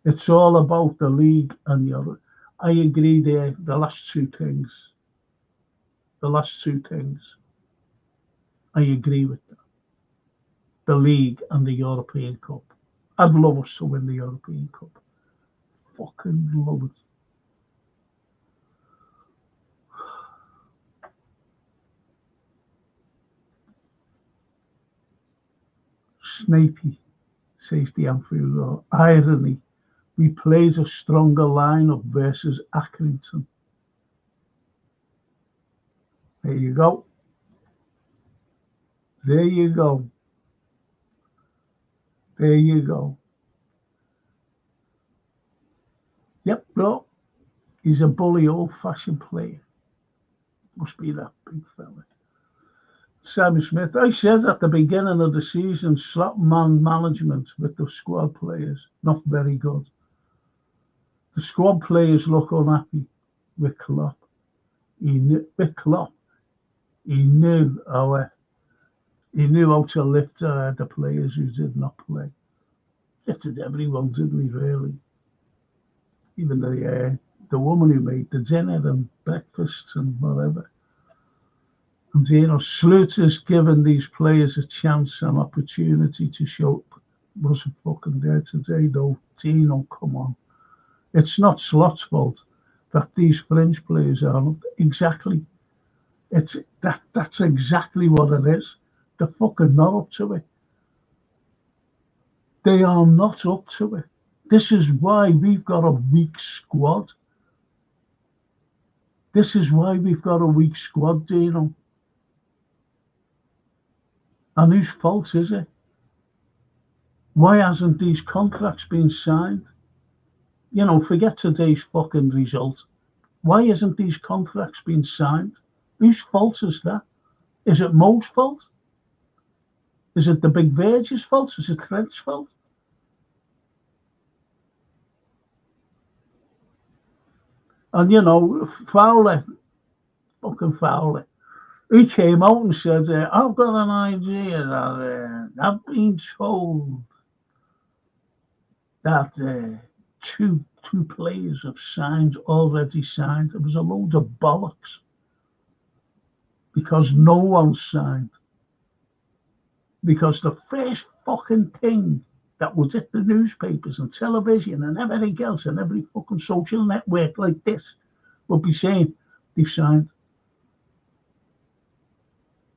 It's all about the league and the other. I agree there, the last two things. I agree with that. The league and the European Cup. I'd love us to win the European Cup. Fucking love it. Snapey, says the Anfield Road. Irony. We played a stronger lineup versus Accrington. There you go. There you go. There you go. Yep, bro. He's a bully, old-fashioned player. Must be that big fella. Simon Smith, I said at the beginning of the season, slot man management with the squad players, not very good. The squad players look unhappy with Klopp. He knew how to lift the players who did not play. Lifted everyone, didn't he, really? Even the woman who made the dinner and breakfast and whatever. And, Slaughter's given these players a chance and opportunity to show. Wasn't fucking there today, though. Tino, come on. It's not Slot's fault that these fringe players are exactly. That's exactly what it is. They're fucking not up to it. They are not up to it. This is why we've got a weak squad. This is why we've got a weak squad, Dino. And whose fault is it? Why hasn't these contracts been signed? You know, forget today's fucking result. Why isn't these contracts been signed? Whose fault is that? Is it Mo's fault? Is it the Big Verge's fault? Is it Trent's fault? And you know, Fowler, fucking Fowler, he came out and said, I've got an idea that I've been told that two players have already signed. It was a load of bollocks because no one signed. Because the first fucking thing that was at the newspapers and television and everything else and every fucking social network like this would be saying they've signed.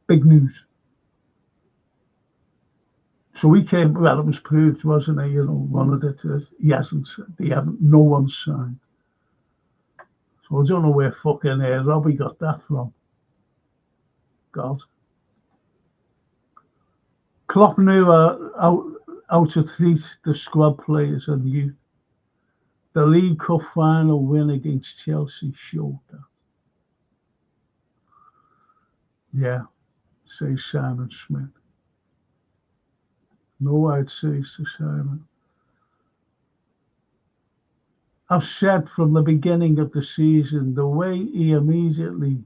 Big news. So we came, well, it was proved, wasn't it? You know, one of the, no one signed. So I don't know where fucking Robbie got that from. God. Klopp knew how to treat the squad players and youth. The League Cup final win against Chelsea showed that. Yeah, says Simon Smith. No, I'd say to Simon. I've said from the beginning of the season, the way he immediately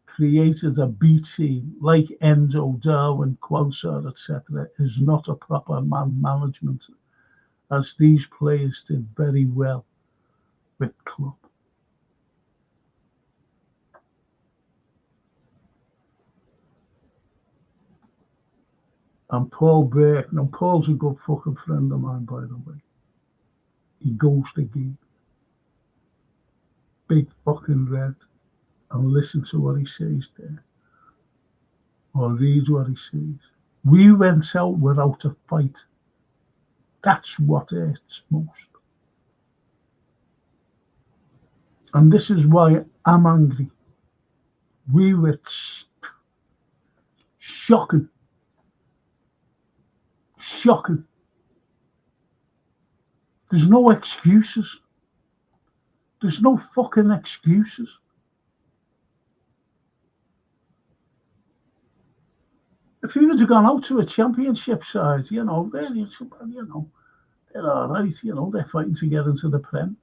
created a B team like Enzo, Darwin, Quansah, etc., is not a proper man management, as these players did very well with Klopp. And Paul Burke, now Paul's a good fucking friend of mine, by the way. He goes to game. Big fucking red. And listen to what he says there. Or read what he says. We went out without a fight. That's what hurts most. And this is why I'm angry. We were shocking. There's no excuses. There's no fucking excuses. If he would have gone out to a championship side, you know, they're all right, you know, they're fighting to get into the Prem.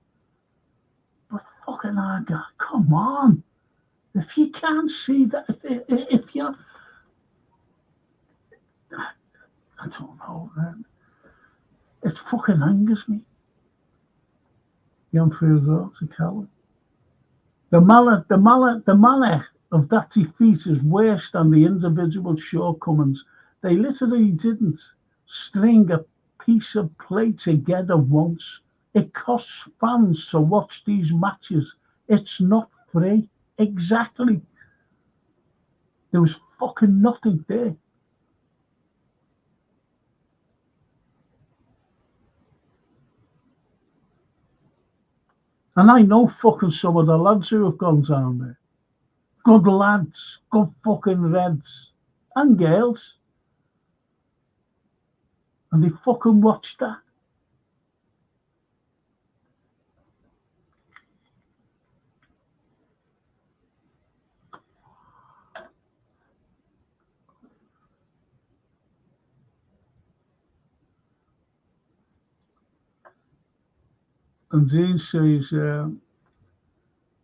But fucking our guy, come on. If you can't see that, if you're, I don't know, man. It fucking angers me. Jan Fugard to Carlyle. The manner of that defeat is worse than the individual shortcomings. They literally didn't string a piece of play together once. It costs fans to watch these matches. It's not free. Exactly. There was fucking nothing there. And I know fucking some of the lads who have gone down there. Good lads, good fucking Reds and girls. And they fucking watched that. And Dean says,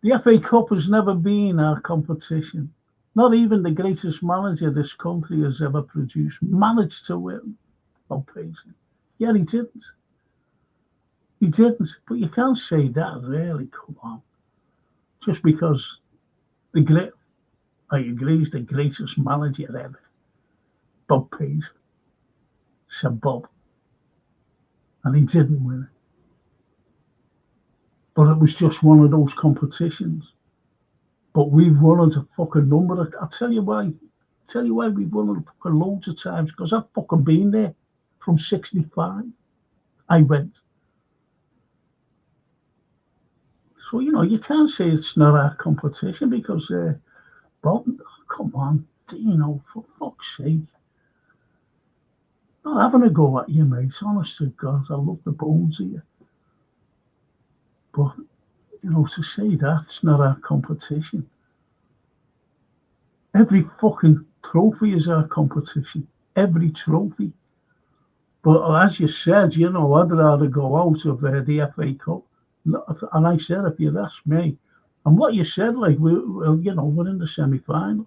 the FA Cup has never been our competition. Not even the greatest manager this country has ever produced managed to win. Oh, Paisley. Yeah, he didn't. He didn't. But you can't say that, really. Come on. Just because I agree, he's the greatest manager ever. Bob Paisley. Said Bob. And he didn't win it. But it was just one of those competitions. But we've won it a fucking number of. I'll tell you why. We've won it fucking loads of times. Because I've fucking been there from 65. I went. It's So, you can't say it's not our competition because, Bolton, come on, for fuck's sake. Not having a go at you, mate. Honest to God, I love the bones of you. But, to say that's not our competition. Every fucking trophy is our competition. Every trophy. But as you said, I'd rather go out of the FA Cup. And I said, if you'd ask me, and what you said, like, we're in the semi-final.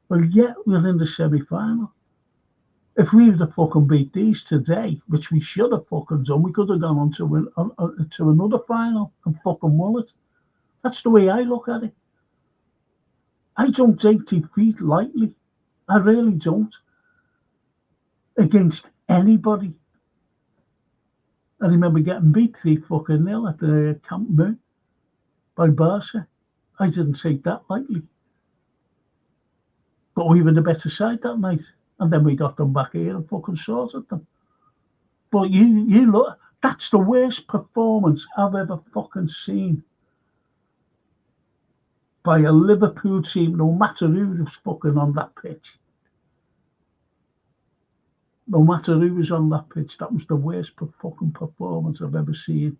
Well, yeah, we're in the semi-final. If we were to fucking beat these today, which we should have fucking done, we could have gone on to another final and fucking won it. That's the way I look at it. I don't take defeat lightly. I really don't. Against anybody. I remember getting beat 3-0 at the Camp Nou by Barca. I didn't take that lightly. But we were the better side that night. And then we got them back here and fucking sorted them. But you look, that's the worst performance I've ever fucking seen by a Liverpool team, no matter who was fucking on that pitch. No matter who was on that pitch, that was the worst fucking performance I've ever seen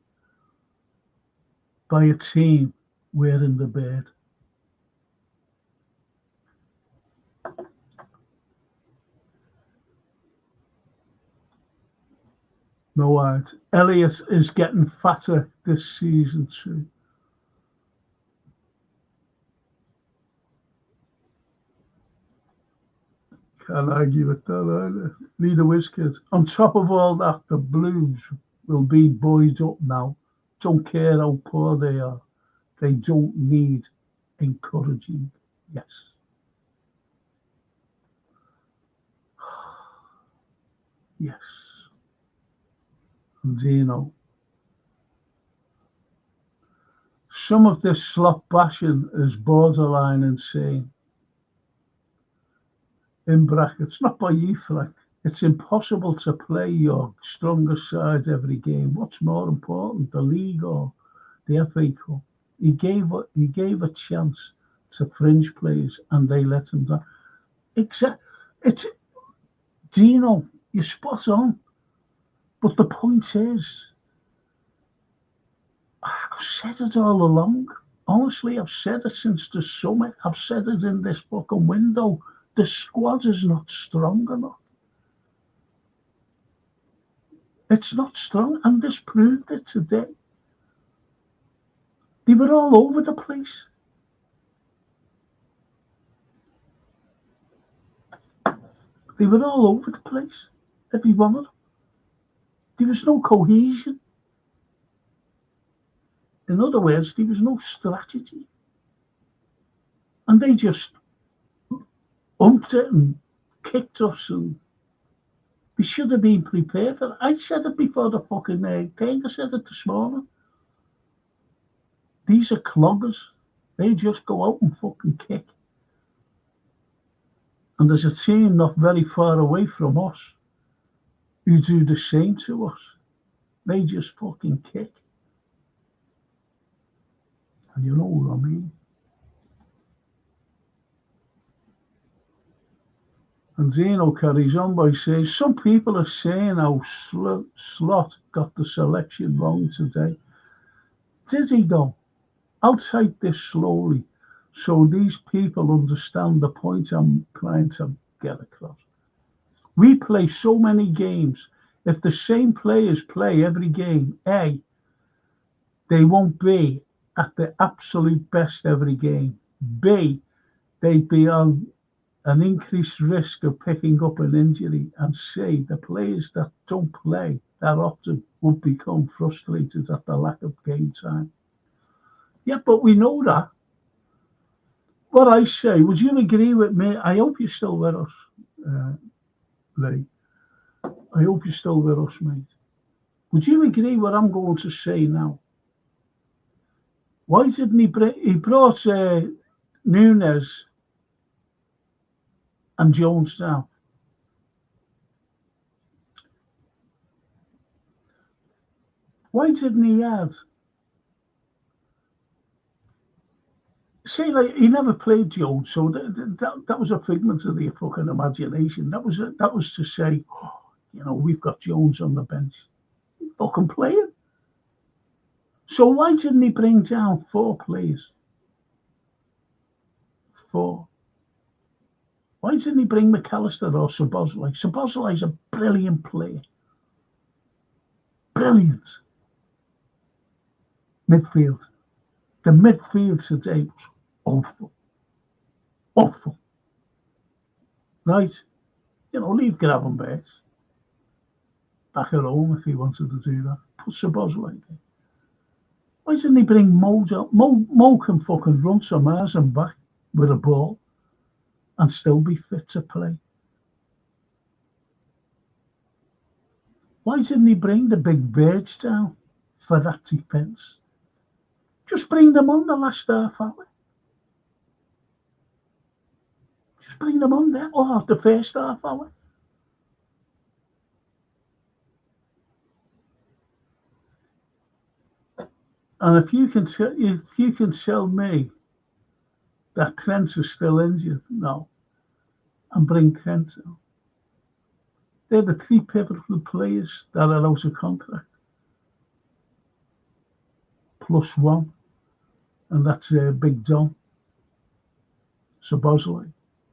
by a team wearing the bird. No words. Elliot is getting fatter this season too. Can't argue with that either. Leader Whiskers. On top of all that, the Blues will be buoyed up now. Don't care how poor they are. They don't need encouraging. Yes. Yes. And some of this slop bashing is borderline insane. In brackets, not by you, Frank. It's impossible to play your strongest side every game. What's more important, the league or the FA Cup? He gave a chance to fringe players and they let him down. It's Dino, you're spot on. But the point is, I've said it all along. Honestly, I've said it since the summer. I've said it in this fucking window. The squad is not strong enough. It's not strong, and this proved it today. They were all over the place. They were all over the place, every one of them. There was no cohesion. In other words, there was no strategy. And they just umped it and kicked us, and we should have been prepared for it. I said it before the fucking thing. I said it this morning. These are cloggers. They just go out and fucking kick. And there's a team not very far away from us who do the same to us. They just fucking kick. And you know what I mean? And Zeno carries on by saying, some people are saying how Slot got the selection wrong today. Did he though? I'll take this slowly so these people understand the point I'm trying to get across. We play so many games. If the same players play every game, A, they won't be at the absolute best every game. B, they'd be on an increased risk of picking up an injury. And C, the players that don't play that often would become frustrated at the lack of game time. Yeah, but we know that. What I say, would you agree with me? I hope you're still with us, Lee. I hope you're still with us, mate. Would you agree what I'm going to say now? Why didn't he brought Nunes and Jones down? Why didn't he add say, like, he never played Jones, so that was a figment of their fucking imagination. That was to say, oh, you know, we've got Jones on the bench. He's fucking playing. So why didn't he bring down 4 players? 4. Why didn't he bring McAllister or Szoboszlai? Szoboszlai's a brilliant player. Brilliant. Midfield. The midfield today was awful. Awful. Right? You know, leave Gravenberch back at home if he wanted to do that. Put Szoboszlai there. Why didn't he bring Mo down? Mo can fucking run some hours and back with a ball and still be fit to play. Why didn't he bring the big Verge down for that defence? Just bring them on the last half hour. Just bring them on there, or the first half hour. And if you can tell me that Trent is still injured, no, and bring Trent on. They're the 3 pivotal players that are out of contract. Plus 1, and that's Big Dom. Szoboszlai.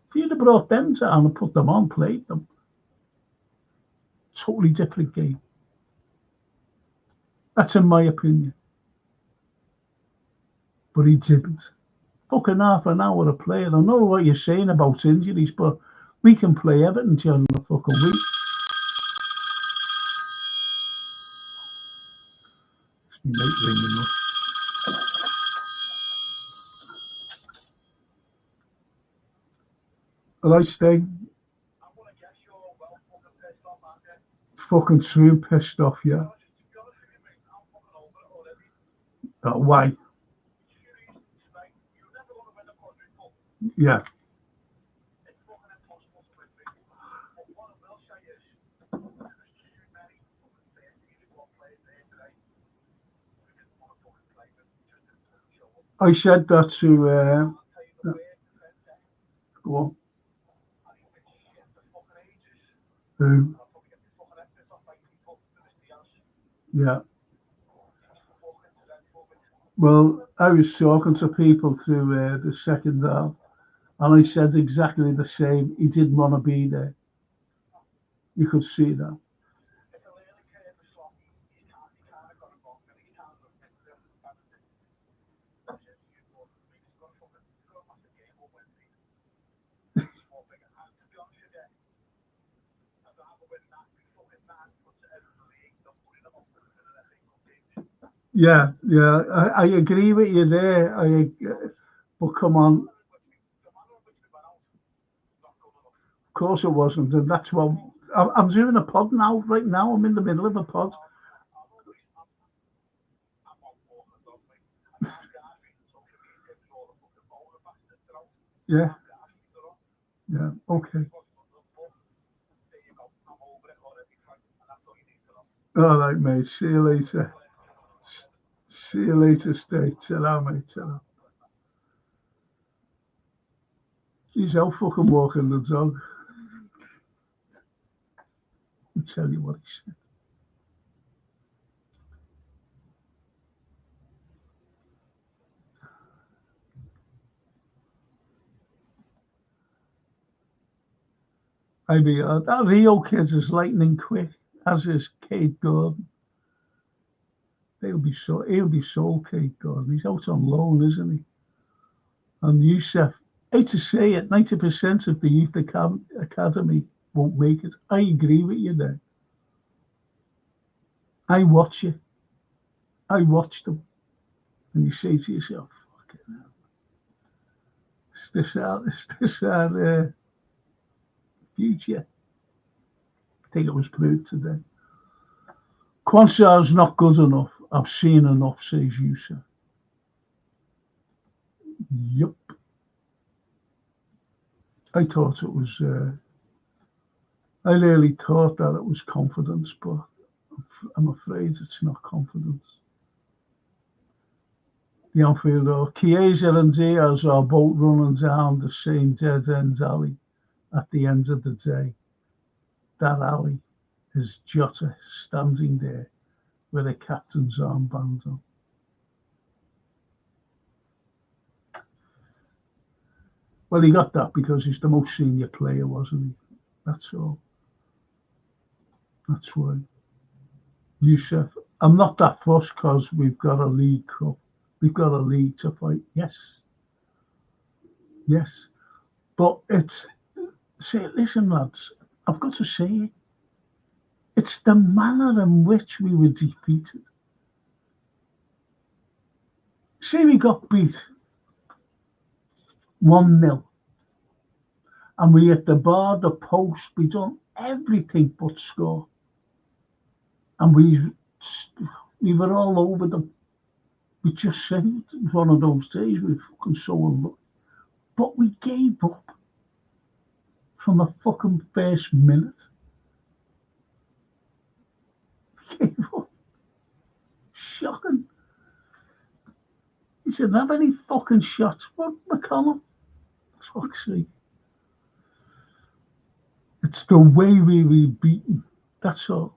If you'd have brought them down and put them on, played them, totally different game. That's in my opinion. But he didn't. Fucking half an hour of play. I don't know what you're saying about injuries, but we can play Everton during the fucking week. It's my mate ringing up. Right, Stig? Fucking true pissed off, yeah. Why? Yeah. I said that to go on. Who? Yeah. Well, I was talking to people through the second half, and I said exactly the same. He didn't want to be there. You could see that. Yeah, I agree with you there. But come on. Of course it wasn't, and that's what I'm doing a pod now. Right now, I'm in the middle of a pod. Yeah. Yeah. Okay. All right, mate. See you later. See you later, Stay. Chill out, mate. Chill out. He's out fucking walking the dog. I'll tell you what he said. I mean, that Rio kid is lightning quick, as is Cade Gordon. He'll be sold, Cade Gordon. He's out on loan, isn't he? And Youssef, I hate to say it, 90% of the youth academy won't make it. I agree with you there. I watch it. I watch them. And you say to yourself, fucking hell. Is this our future? I think it was proved today. Quansar's not good enough. I've seen enough, says Youssef. Yup. I thought it was, I really thought that it was confidence, but I'm afraid it's not confidence. the outfield, or Chiesa and Diaz are both running down the same dead-end alley at the end of the day. That alley is Jota standing there with a captain's armband on. Well, he got that because he's the most senior player, wasn't he? That's all. That's why. Youssef, I'm not that fussed because we've got a League Cup. We've got a league to fight. Yes. Yes. But it's, say, listen, lads, I've got to say it. It's the manner in which we were defeated. Say we got beat 1-0. And we hit the bar, the post, we done everything but score. And we were all over them. We just said it was one of those days we fucking so unlucky. But we gave up from the fucking first minute. We gave up. Shocking. He said, have any fucking shots? What, McConnell? Fuck's sake. It's the way we were beaten. That's all.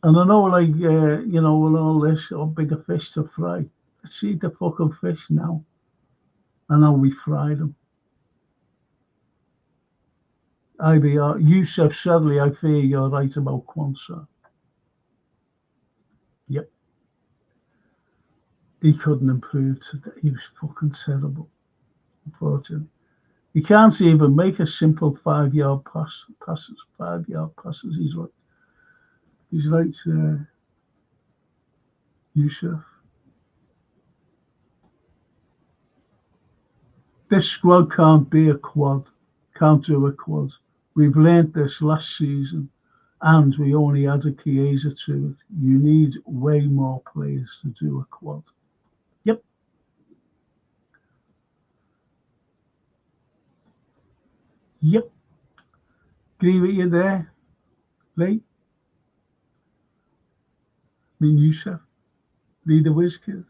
And I know, like, you know, with all this, bigger fish to fry. Let's eat the fucking fish now. And how we fried them. IBR, Youssef Sadly, I fear you're right about Kwanzaa. Yep. He couldn't improve today. He was fucking terrible, unfortunately. He can't even make a simple 5-yard passes. 5-yard passes, he's right. He's right, Youssef. This squad can't be a quad, can't do a quad. We've learnt this last season, and we only had a Chiesa to it. You need way more players to do a quad. Yep. Yep. Agree with you there, Lee. I mean, Youssef, Lee the Whiz Kid.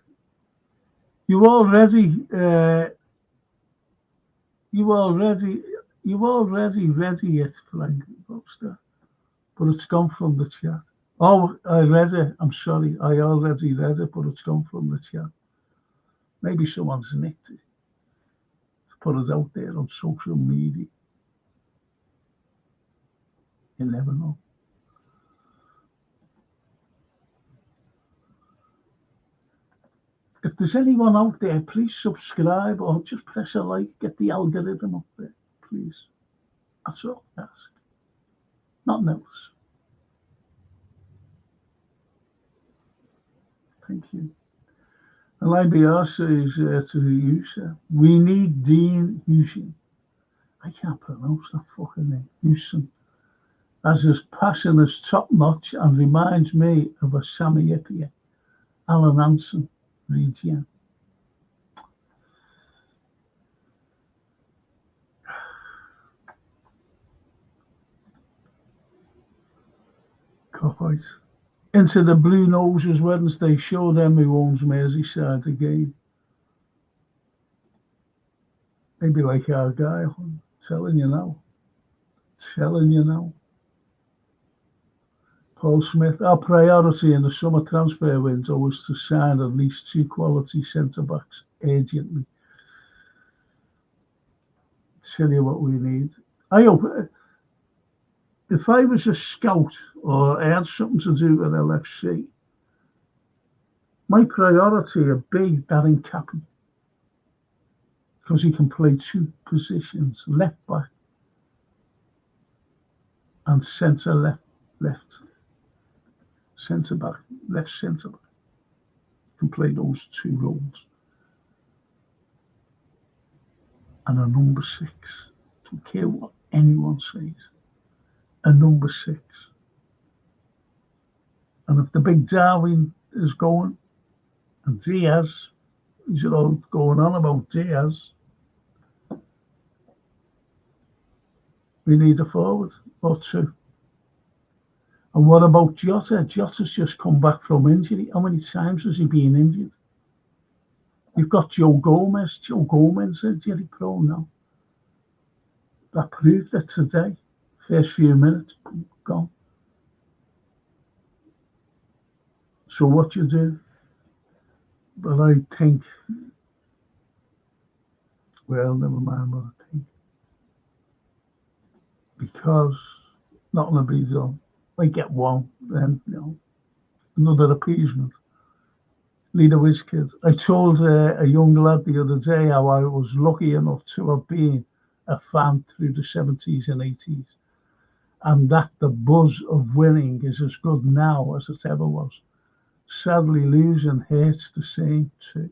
You already ready it, Frank Buster, but it's gone from the chat. Oh, I read it. I'm sorry. I already read it, but it's gone from the chat. Maybe someone's nicked it to put it out there on social media. You never know. If there's anyone out there, please subscribe or just press a like, get the algorithm up there, please. That's all I ask. Nothing else. Thank you. And IBR says to the user, we need Dean Houston. I can't pronounce that fucking name. Houston. As his passion is top notch and reminds me of a Sammy Ipia, Alan Hansen. Region. Cockeyes. Into the Blue Noses Wednesday. Show them who owns Merseyside again. Maybe like our guy. I'm telling you now. Telling you now. Paul Smith, our priority in the summer transfer window was to sign at least 2 quality centre-backs urgently. Tell you what we need. I hope, if I was a scout or I had something to do with LFC, my priority would be Darren Cappy, because he can play 2 positions, left back and centre left. Centre back, left centre back. Can play those 2 roles. And a number 6. Don't care what anyone says. A number 6. And if the big Darwin is going, and Diaz, is it all going on about Diaz? We need a forward or 2. And what about Jota? Jota's just come back from injury. How many times has he been injured? You've got Joe Gomez. Joe Gomez is Jerry Pro now. That proved it today. First few minutes, gone. So what you do? But I think, well, never mind what I think. Because nothing will be done. I get one, then, another appeasement. Leader whiz kids. I told a young lad the other day how I was lucky enough to have been a fan through the 70s and 80s. And that the buzz of winning is as good now as it ever was. Sadly, losing hurts the same too.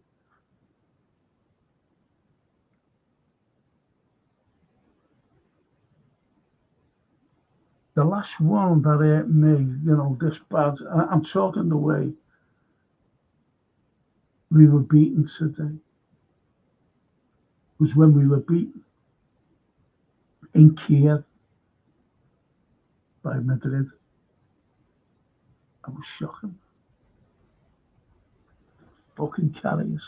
The last one that hurt me, this bad, I'm talking the way we were beaten today, was when we were beaten in Kiev by Madrid. I was shocking. Fucking carriers.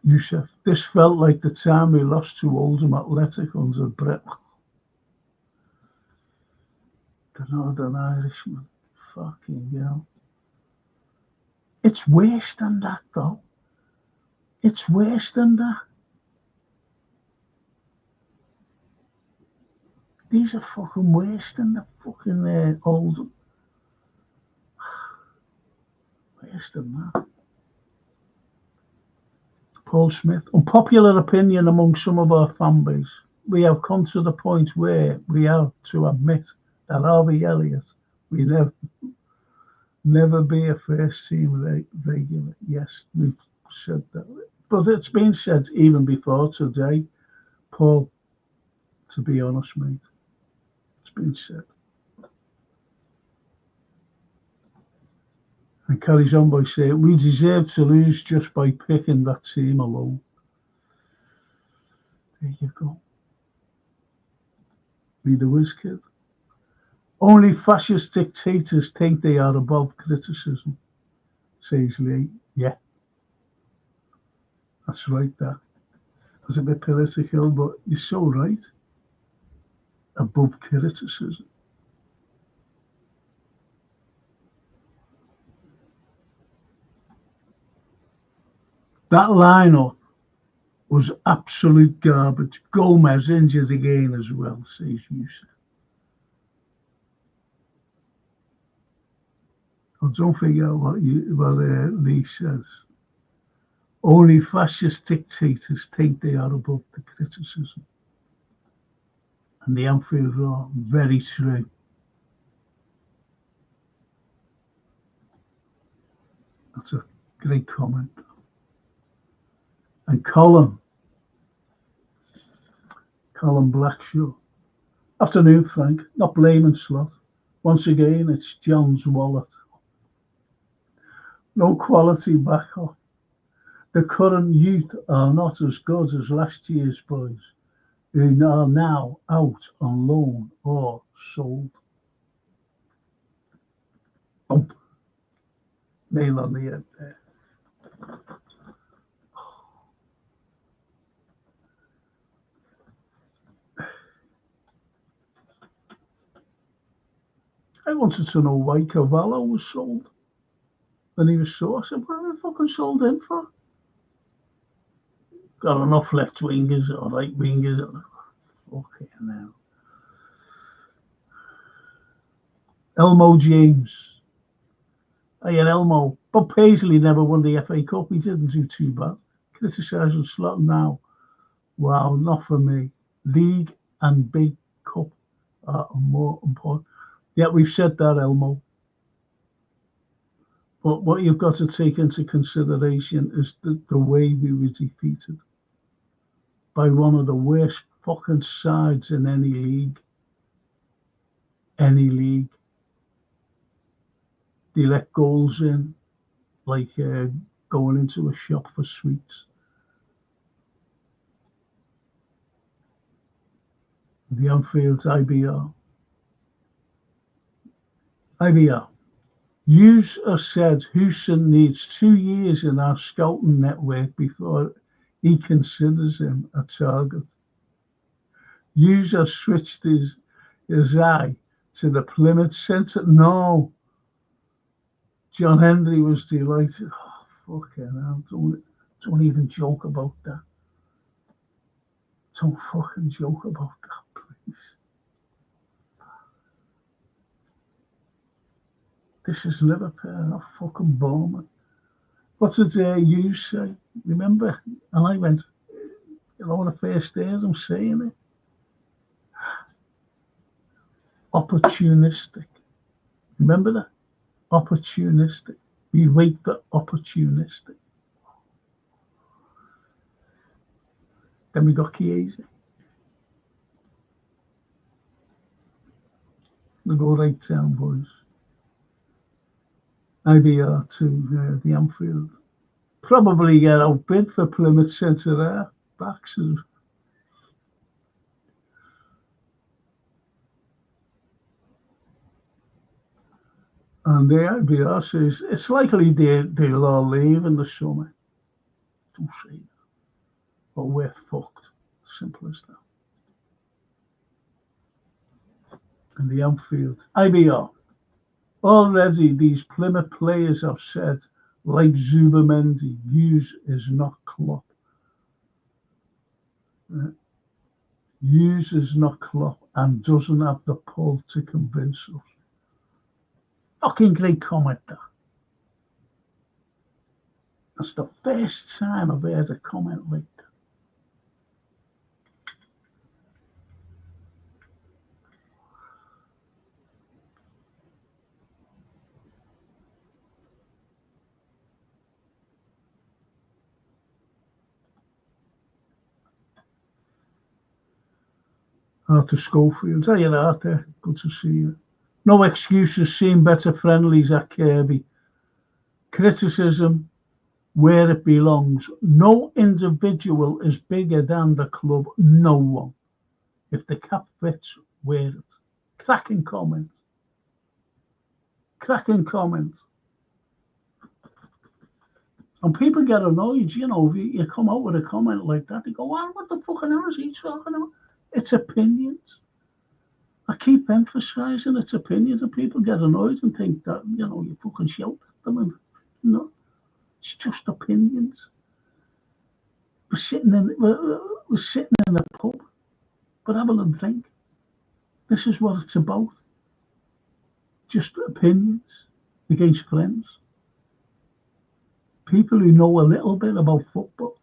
Yusuf, this felt like the time we lost to Oldham Athletic under Brett. The Northern Irishman. Fucking hell. It's worse than that, though. It's worse than that. These are fucking worse than the fucking Oldham. Worse than that. Paul Smith. Unpopular opinion among some of our fan base. We have come to the point where we have to admit that Harvey Elliott will never be a first team regular. Yes, we've said that. But it's been said even before today, Paul, to be honest, mate. It's been said. And carries on by saying, we deserve to lose just by picking that team alone. There you go. Be the whiz kid. Only fascist dictators think they are above criticism, says Lee. Yeah. That's right, that. That's a bit political, but you're so right. Above criticism. That lineup was absolute garbage. Gomez injured again as well, says Yusuf. Oh, don't forget what Lee says. Only fascist dictators think they are above the criticism. And the Anfield Roar, very true. That's a great comment. And Colin Blackshaw. Afternoon, Frank. Not blaming Slot. Once again, it's John's wallet. No quality backup. The current youth are not as good as last year's boys, who are now out on loan or sold. Bump. Nail on the head there. I wanted to know why Cavallo was sold. When he was sold, I said, what have they fucking sold him for? Got enough left wingers or right wingers. Okay, now. Elmo James. I had Elmo. Bob Paisley never won the FA Cup. He didn't do too bad. Criticising Slot now. Wow, not for me. League and big cup are more important. Yeah, we've said that, Elmo. But what you've got to take into consideration is the way we were defeated by one of the worst fucking sides in any league. Any league. They let goals in, like going into a shop for sweets. The Anfield IBR. IBR. User said Houston needs 2 years in our scouting network before he considers him a target. User switched his eye to the Plymouth Centre. No. John Henry was delighted. Oh, fucking hell. Don't even joke about that. Don't fucking joke about that, please. This is Liverpool, not fucking Bournemouth. What did you say? Remember? And I went, on the first days I'm saying it. Opportunistic. Remember that? Opportunistic. We wait for opportunistic. Then we got Chiesa. We go right down, boys. IBR to the Anfield. Probably get outbid for Plymouth Centre backs. And the IBR says it's likely they'll all leave in the summer. Don't say that. But we're fucked. Simple as that. And the Anfield. IBR. Already these Plymouth players have said, like Zubamendi, Hughes is not Klopp. Hughes is not Klopp and doesn't have the pull to convince us. Fucking great comment, that. That's the first time I've heard a comment like that. Arthur Schofield. Hey, Arthur. Good to see you. No excuses, seen better friendlies at Kirby. Criticism where it belongs. No individual is bigger than the club. No one. If the cap fits, wear it. Cracking comment. Cracking comment. And people get annoyed, if you come out with a comment like that, they go, well, what the fucking hell is he talking about? It's opinions. I keep emphasising it's opinions, and people get annoyed and think that, you fucking shout at them. And, no, it's just opinions. We're sitting in a pub, we're having a drink. This is what it's about. Just opinions against friends. People who know a little bit about football.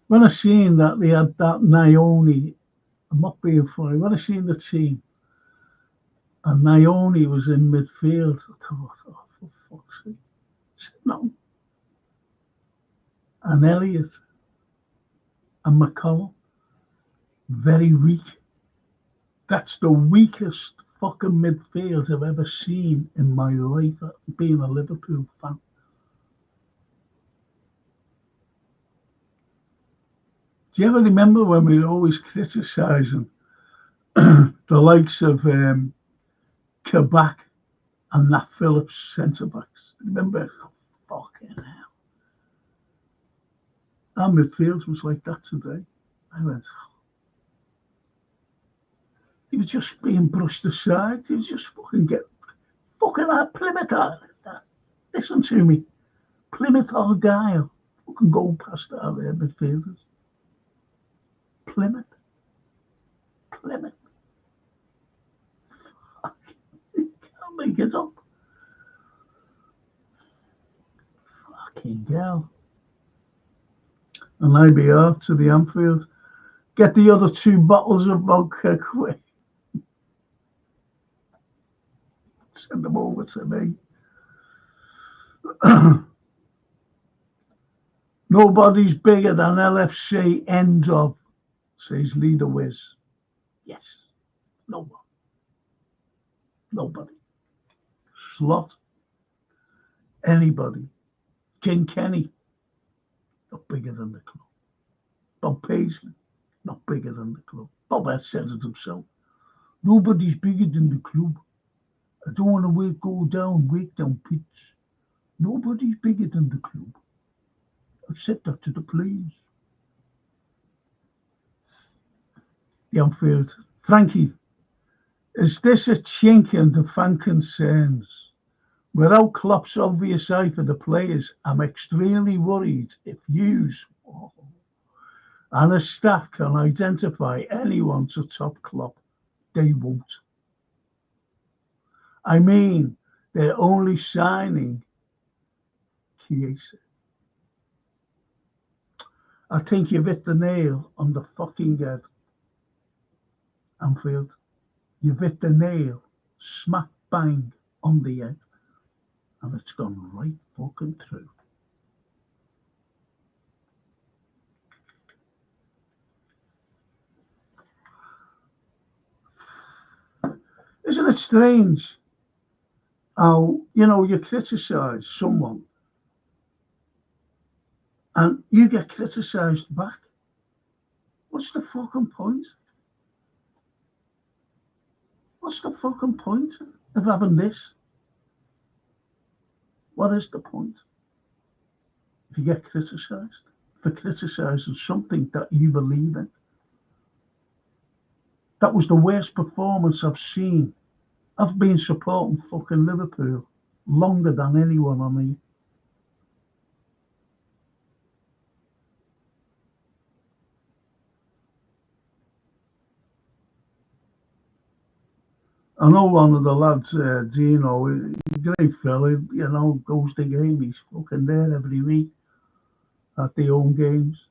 When I seen that they had that Naoni, I'm not being funny, when I seen the team and Naoni was in midfield, I thought, oh, for fuck's sake. No. And Elliott and McConnell, very weak. That's the weakest fucking midfield I've ever seen in my life, being a Liverpool fan. Do you ever remember when we were always criticising the likes of Kabak and Nat Phillips centre-backs? Remember? Oh, fucking hell. Our midfield was like that today. I went, he was just being brushed aside. He was just fucking that Plymouth. Listen to me. Plymouth Argyle. Fucking go past our midfielders. Plymouth. You can't make it up. Fucking hell. And IBR to the Anfield. Get the other 2 bottles of vodka quick. Send them over to me. Nobody's bigger than LFC, end of, says Leader Wiz. Yes, no one. Nobody. Slot. Anybody. King Kenny. The not bigger than the club. Bob Paisley, not bigger than the club. Bob had said it himself. Nobody's bigger than the club. I don't want to go down pitch. Nobody's bigger than the club. I've said that to the players. The Anfield. Frankie, is this a chink in the fan concerns? Without Klopp's obvious eye for the players, I'm extremely worried if yous and a staff can identify anyone to top Klopp. They won't. I mean, they're only signing Chiesa. I think you've hit the nail on the fucking head, Anfield. You've hit the nail smack bang on the head. And it's gone right fucking through. Isn't it strange how, you criticise someone and you get criticised back? What's the fucking point? What's the fucking point of having this? What is the point? If you get criticised for criticising something that you believe in. That was the worst performance I've seen. I've been supporting fucking Liverpool longer than anyone on me. I know one of the lads, Dino, great fella, goes to game. He's fucking there every week at the home games.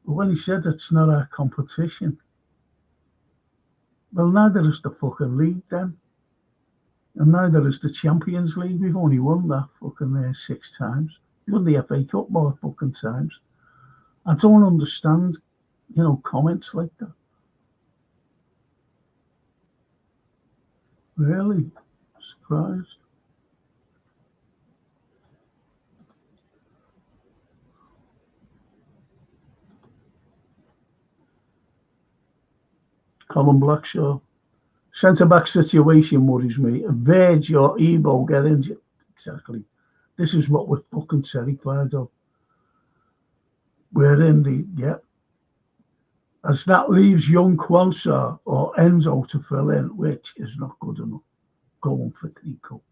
But when he said it's not our competition, well, neither is the fucking league then. And neither is the Champions League. We've only won that fucking 6 times. We won the FA Cup more fucking times. I don't understand, comments like that. Really? Surprised? Colin Blackshaw. Centre-back situation worries me. Verge or Ebo get injured. Exactly. This is what we're fucking terrified of. We're in the, as that leaves young Kwanzaa or Enzo to fill in, which is not good enough. Going for 3 cups.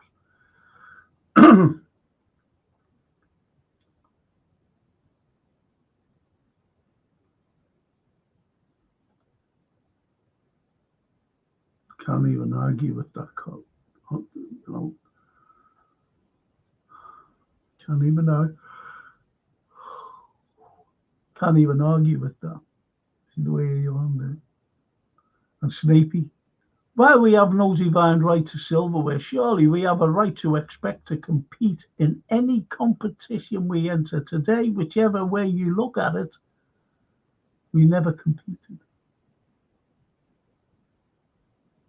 Can't even argue with that call. Can't even argue with that. See the way you're on there. And Snapey. While we have no divine right to silverware, surely we have a right to expect to compete in any competition we enter today, whichever way you look at it. We never competed.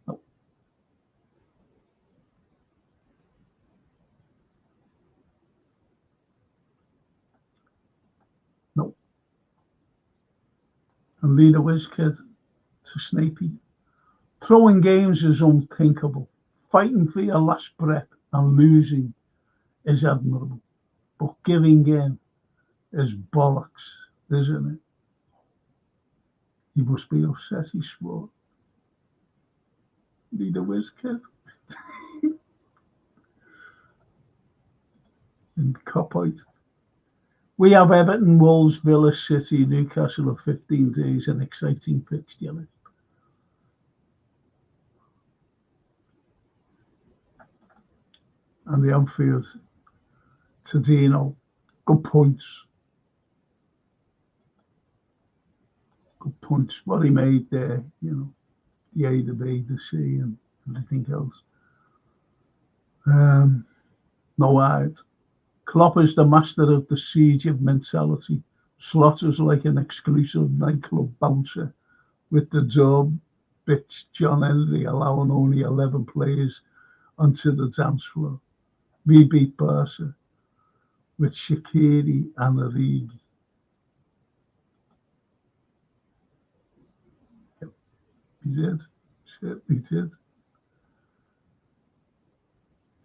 No. No. And leader whiz kid to Snapey. Throwing games is unthinkable. Fighting for your last breath and losing is admirable. But giving in is bollocks, isn't it? He must be upset he swore. Need a whiz kid. And Copite. We have Everton, Wolves, Villa, City, Newcastle of 15 days, an exciting fixture list. And the Anfield, Tadino, good points. Good points. What he made there, the A, the B, the C, and everything else. No hide. Klopp is the master of the siege of mentality. Slaughters like an exclusive nightclub bouncer with the door bitch John Henry allowing only 11 players onto the dance floor. We beat Barca. with Shaqiri and Origi. Yep, he did. Certainly did.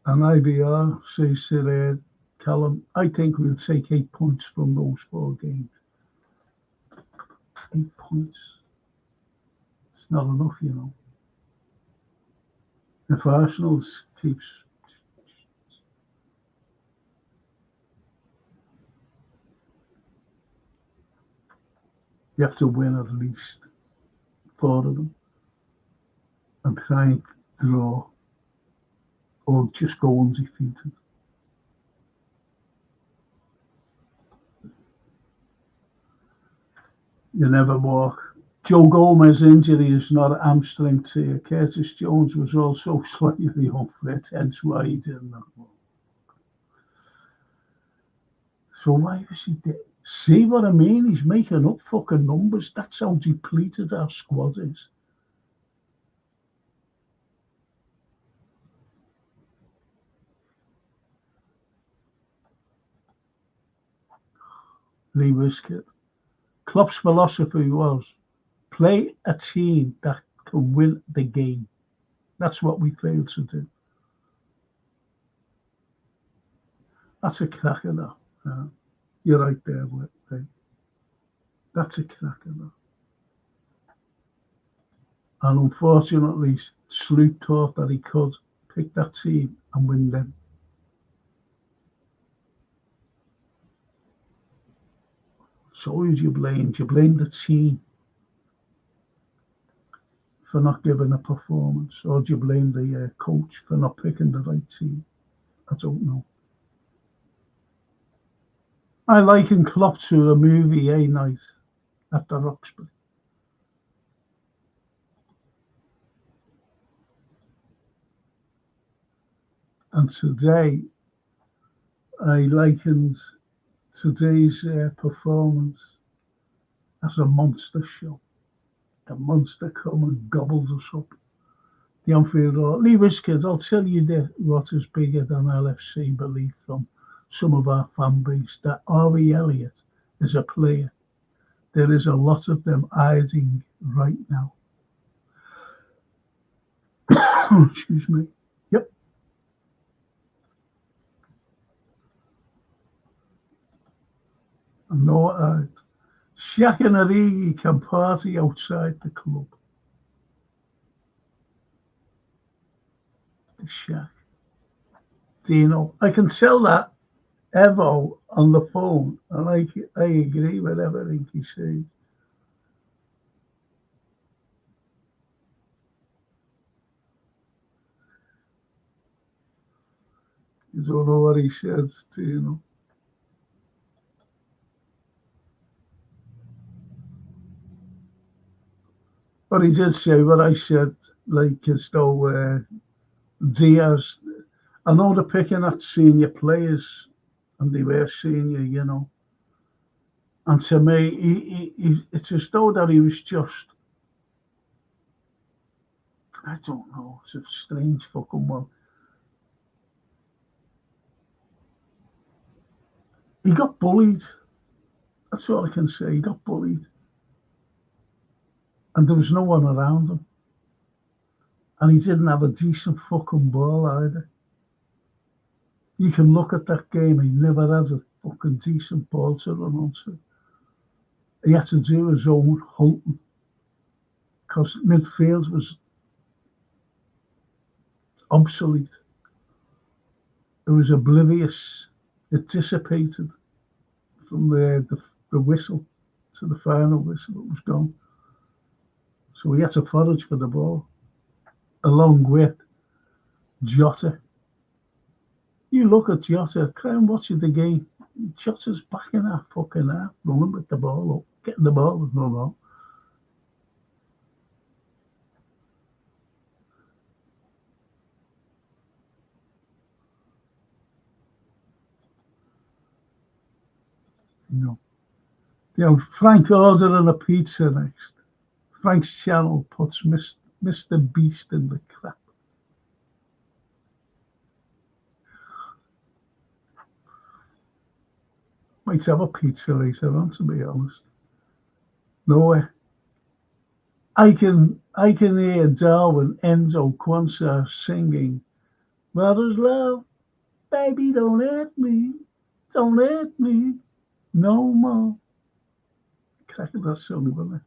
And IBR says to Callum, I think we'll take 8 points from those 4 games. 8 points. It's not enough, you know. If Arsenal keeps... You have to win at least 4 of them and try and draw or just go undefeated. You never walk. Joe Gomez's injury is not a hamstring tear. Curtis Jones was also slightly unfit, hence why he didn't that one. So why was he dead? See what I mean? He's making up fucking numbers. That's how depleted our squad is. Lee Wiskett. Klopp's philosophy was play a team that can win the game. That's what we failed to do. That's a cracker, though. You're right there, Lee. That's a cracker, though. And unfortunately, Sloot thought that he could pick that team and win them. So who's you blame? You blame the team for not giving a performance, or do you blame the coach for not picking the right team? I don't know. I liken Klopp to a movie A night at the Roxbury. And today, I likened today's performance as a monster show. The monster come and gobbles us up. The Anfield Road. Lee Wiskett, I'll tell you what is bigger than LFC belief from some of our fan base, that Harvey Elliott is a player. There is a lot of them hiding right now. Excuse me. Yep. I know it. Shaq and Origi can party outside the club. Shaq. Do you know? I can tell that Evo on the phone, and I agree with everything he says. You don't know what he says, do you know? But he did say what I said, like as though Diaz, I know they're picking at senior players, and they were senior, you know. And to me, it's as though that he was just, I don't know, it's a strange fucking one. He got bullied. That's all I can say. He got bullied. And there was no one around him. And he didn't have a decent fucking ball either. You can look at that game, he never had a fucking decent ball to run onto. He had to do his own hunting. Because midfield was obsolete. It was oblivious. It dissipated from the whistle to the final whistle. It was gone. So we had to forage for the ball, along with Jota. You look at Jota, Crown watching the game. Jota's back in our fucking half, running with the ball up, getting the ball with no ball. You know, Frank ordering a pizza next. Frank's channel puts Mr. Beast in the crap. Might have a pizza later on, to be honest. No way. I can hear Darwin Enzo Quansah singing, "Mother's love, baby, don't hurt me no more." Cracking that song, wasn't it?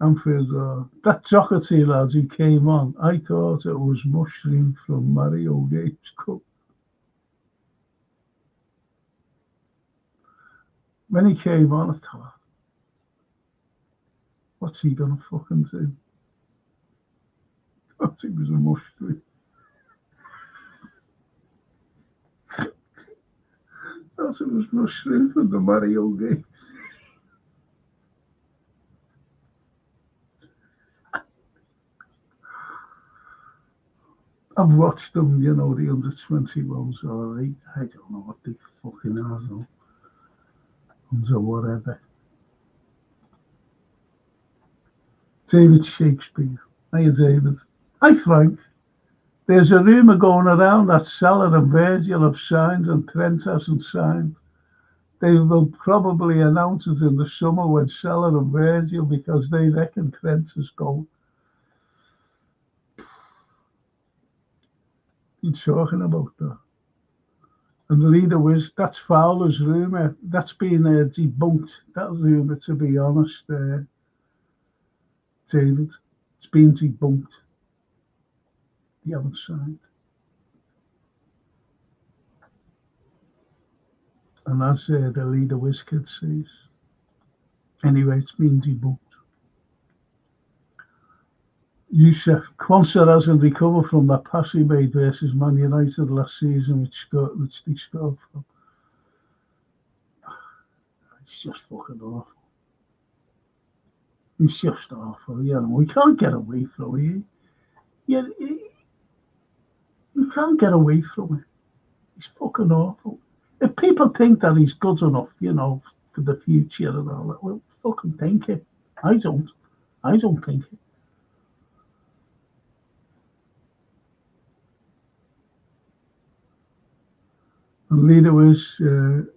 And for that Doherty lad who came on, I thought it was Mushroom from Mario Games Cup. When he came on, I thought, what's he gonna fucking do? I thought he was a Mushroom. I thought it was Mushroom from the Mario game. I've watched them, the under 21s, or I don't know what they fucking are, though. Under whatever. David Shakespeare. Hiya, David. Hi, Frank. There's a rumour going around that Salah and Virgil have signed and Trent hasn't signed. They will probably announce it in the summer when Salah and Virgil, because they reckon Trent is going. He's talking about that. And the leader was, that's Fowler's rumour. That's been debunked, that rumour, to be honest, David. It's been debunked. They haven't signed. And as the leader Wizkid says. Anyway, it's been debunked. Youssef Quansah hasn't recovered from that pass he made versus Man United last season, which they scored from. It's just fucking awful. It's just awful. We can't get away from it. You can't get away from it. It's fucking awful. If people think that he's good enough, for the future and all that, well, fucking think it. I don't think it. And leader was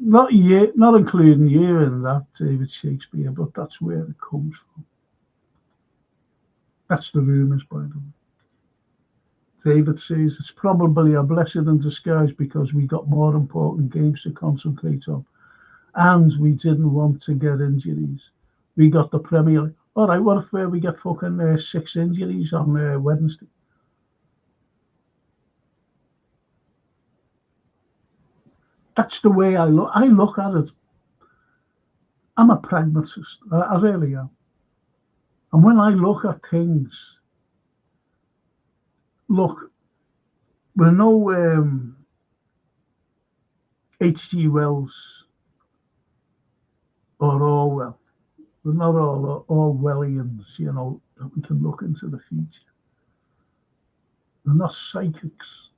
not including you in that, David Shakespeare, but that's where it comes from. That's the rumours, by the way. David says it's probably a blessing in disguise because we got more important games to concentrate on, and we didn't want to get injuries. We got the Premier League. All right, what if we get fucking 6 injuries on Wednesday? That's the way I look. I look at it. I'm a pragmatist. I really am. And when I look at things, look, we're no H.G. Wells or Orwell. We're not all Orwellians, that we can look into the future. We're not psychics.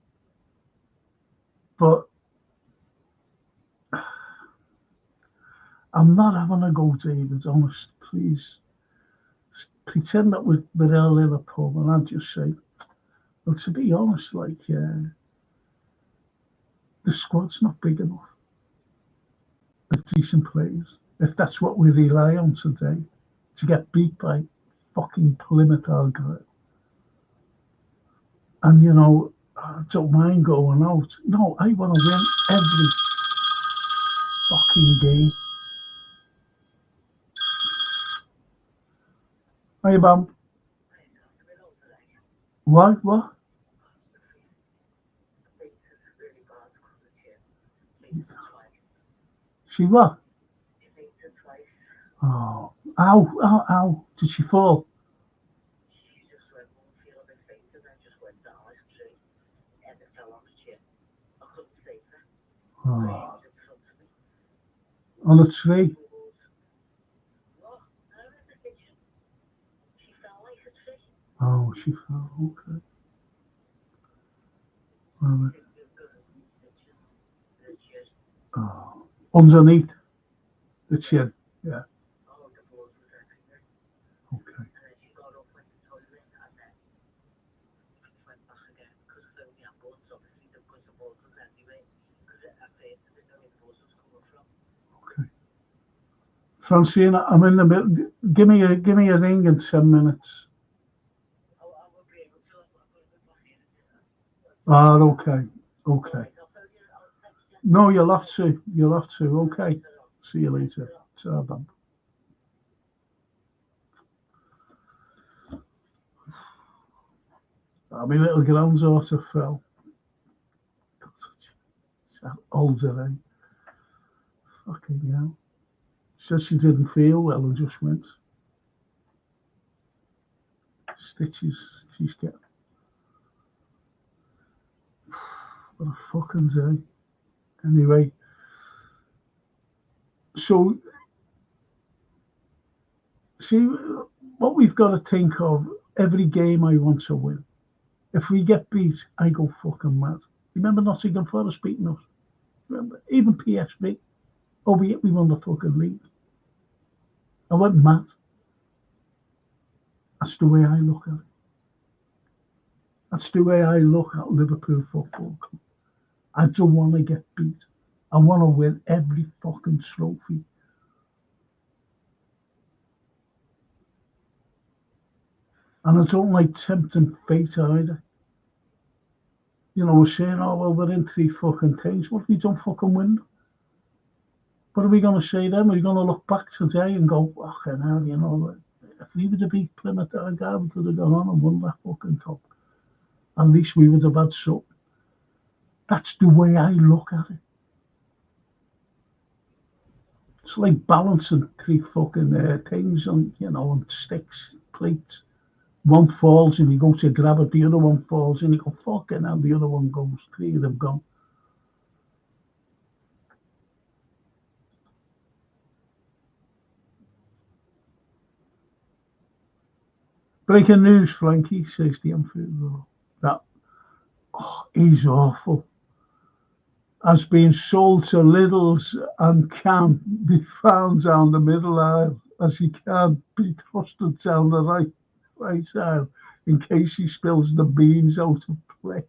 But I'm not having a go, David, honest, please. Pretend that we're all in a pub and I'll just say, well, to be honest, the squad's not big enough of decent players. If that's what we rely on today, to get beat by fucking Plymouth Argyle. And, I don't mind going out. No, I want to win every fucking game. Hey, Bam. What? She what? Oh, ow. Did she fall? Oh. On a tree? Oh, she fell, okay. Oh. Underneath the chin, yeah. Francine, I'm in the middle. Give me a ring in 10 minutes. Ah, okay. No, you'll have to. Okay. See you later. Ta-ra. My little granddaughter fell. Older, eh? Fucking hell. Said she didn't feel well and just went. Stitches she's getting. What a fucking day. Anyway, so see what we've got to think of. Every game I want to win. If we get beat, I go fucking mad. Remember Nottingham Forest beating us? Remember? Even PSV. We won the fucking league. I went mad. That's the way I look at it. That's the way I look at Liverpool Football Club. I don't want to get beat. I want to win every fucking trophy. And I don't like tempting fate either. You know, we're saying, oh, well, we're in 3 fucking things. What if we don't fucking win? What are we going to say then? Are we going to look back today and go, fucking hell, you know, if we would have beat Plymouth Argyle, we could have gone on and won that fucking cup. At least we would have had something. That's the way I look at it. It's like balancing 3 fucking things on, you know, on sticks, plates. One falls and you go to grab it, the other one falls and you go, fucking hell, the other one goes. 3 of them gone. Breaking news, Frankie, says the Anfield. That he's awful. Has been sold to Lidl's and can't be found down the middle aisle, as he can't be trusted down the right aisle in case he spills the beans out of play.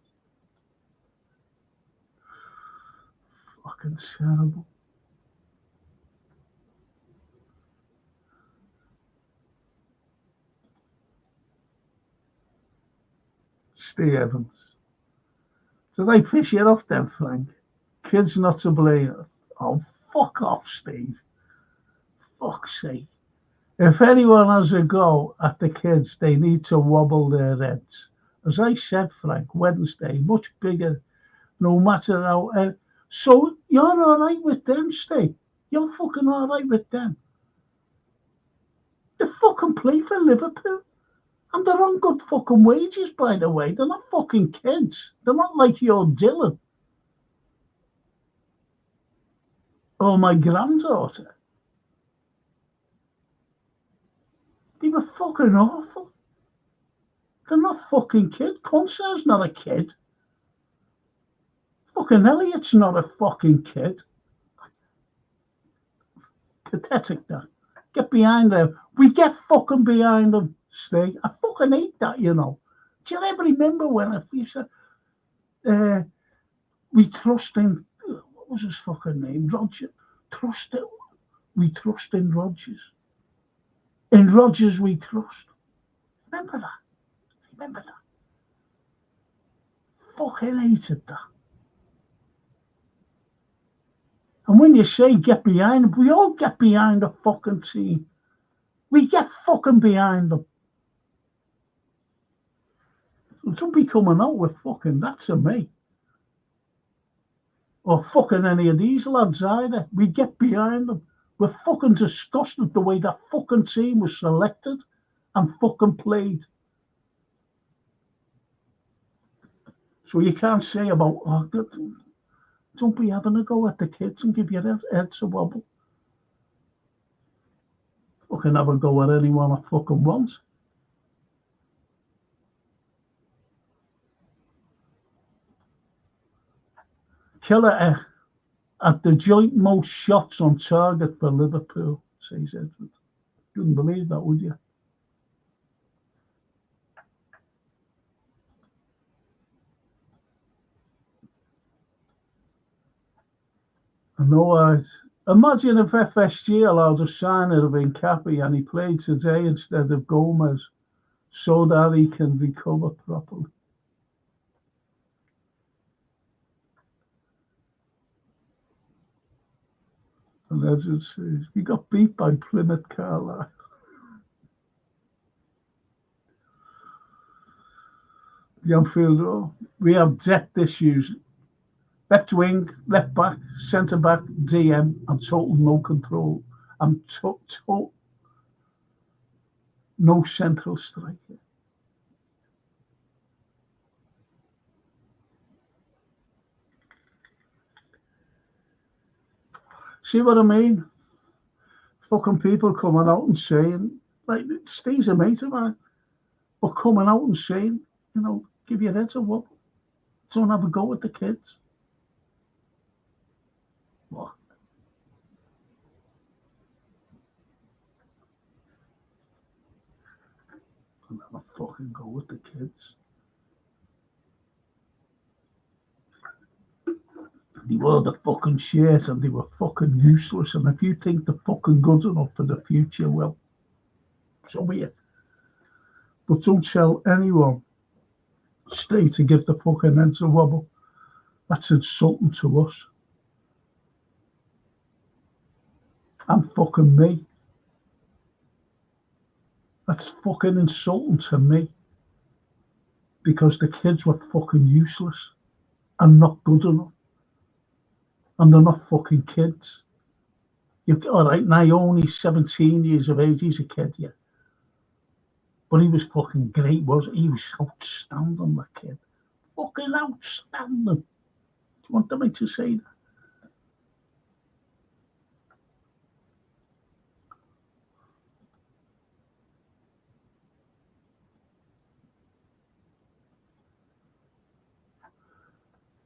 Fucking terrible. Steve Evans. Did I piss you off then, Frank? Kids not to blame. Oh, fuck off, Steve. Fuck's sake. If anyone has a go at the kids, they need to wobble their heads. As I said, Frank, Wednesday, much bigger, no matter how. So you're all right with them, Steve? You're fucking all right with them? They fucking play for Liverpool. And they're on good fucking wages, by the way. They're not fucking kids. They're not like your Dylan. Or my granddaughter. They were fucking awful. They're not fucking kids. Concer's not a kid. Fucking Elliot's not a fucking kid. Pathetic, that. Get behind them. We get fucking behind them, Steve. I fucking hate that, you know. Do you ever remember when you said, we trust in, what was his fucking name? Roger. We trust in Rodgers. In Rodgers we trust. Remember that? Fucking hated that. And when you say get behind them, we all get behind the fucking team. We get fucking behind them. Don't be coming out with fucking that to me. Or fucking any of these lads either. We get behind them. We're fucking disgusted the way that fucking team was selected and fucking played. So you can't say about, oh, don't be having a go at the kids and give your heads a wobble. Fucking have a go at anyone I fucking want. Killer at the joint most shots on target for Liverpool, says Edward. Couldn't believe that, would you? I know Imagine if FSG allowed a signer of Incapi and he played today instead of Gomez so that he can recover properly. And as it says, we got beat by Plymouth Carlyle. The Anfield Road. We have depth issues. Left wing, left back, centre back, DM, and total no control. And total no central striker. See what I mean? Fucking people coming out and saying, like, Steve's a mate of mine, but coming out and saying, you know, give your head a wobble. Don't have a go at the kids. What? Don't have a fucking go at the kids. They wore the fucking shirt and they were fucking useless. And if you think they're fucking good enough for the future, well, so be it. But don't tell anyone, stay to give the fucking heads a wobble. That's insulting to us. And fucking me. That's fucking insulting to me. Because the kids were fucking useless and not good enough. And they're not fucking kids. All right, Naomi's 17 years of age, he's a kid, yeah. But he was fucking great, wasn't he? He was outstanding, that kid. Fucking outstanding. Do you want me to say that?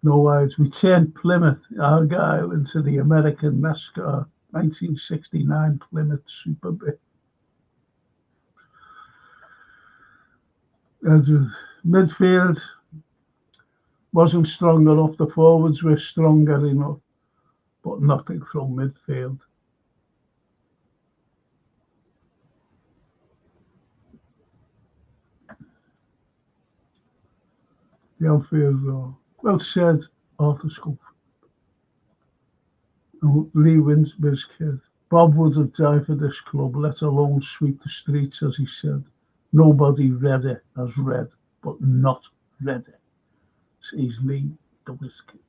No words. We turned Plymouth Argyle into the American NASCAR 1969 Plymouth Super Bit. Midfield wasn't strong enough. The forwards were stronger enough, but nothing from midfield. The Anfield Road. Well said, Arthur Schofield. Lee Winsber's kid. Bob would have died for this club, let alone sweep the streets, as he said. Nobody read it as read, but not read it, says Lee the Wiz kid.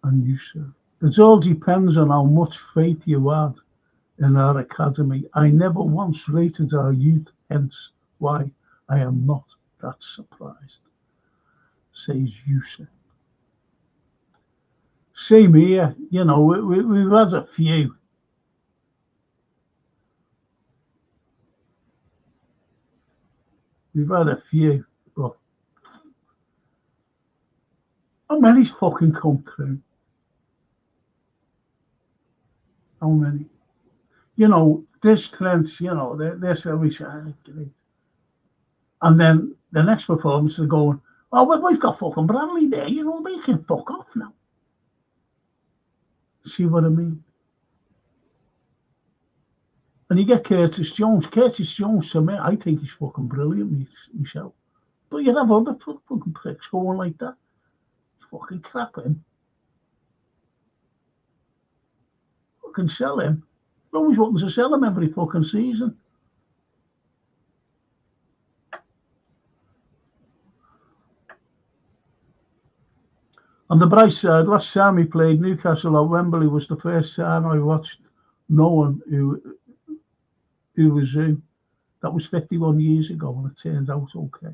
And you, sir. It all depends on how much faith you had in our academy. I never once rated our youth, hence why I am not that surprised, says Yusuf. Same here, you know, we've had a few. We've had a few, but how many's fucking come through? How many? You know, this Trent, you know, they're saying, great. And then the next performance, they're going, oh, well, we've got fucking Bradley there, you know, they can fuck off now. See what I mean? And you get Curtis Jones. Curtis Jones, to me, I think he's fucking brilliant, Michelle. But you have other fucking pricks going like that. Fucking crap him. Fucking sell him. They're always wanting to sell him every fucking season. On the bright side, last time he played Newcastle at Wembley was the first time I watched no one who was who. That was 51 years ago, and it turns out okay.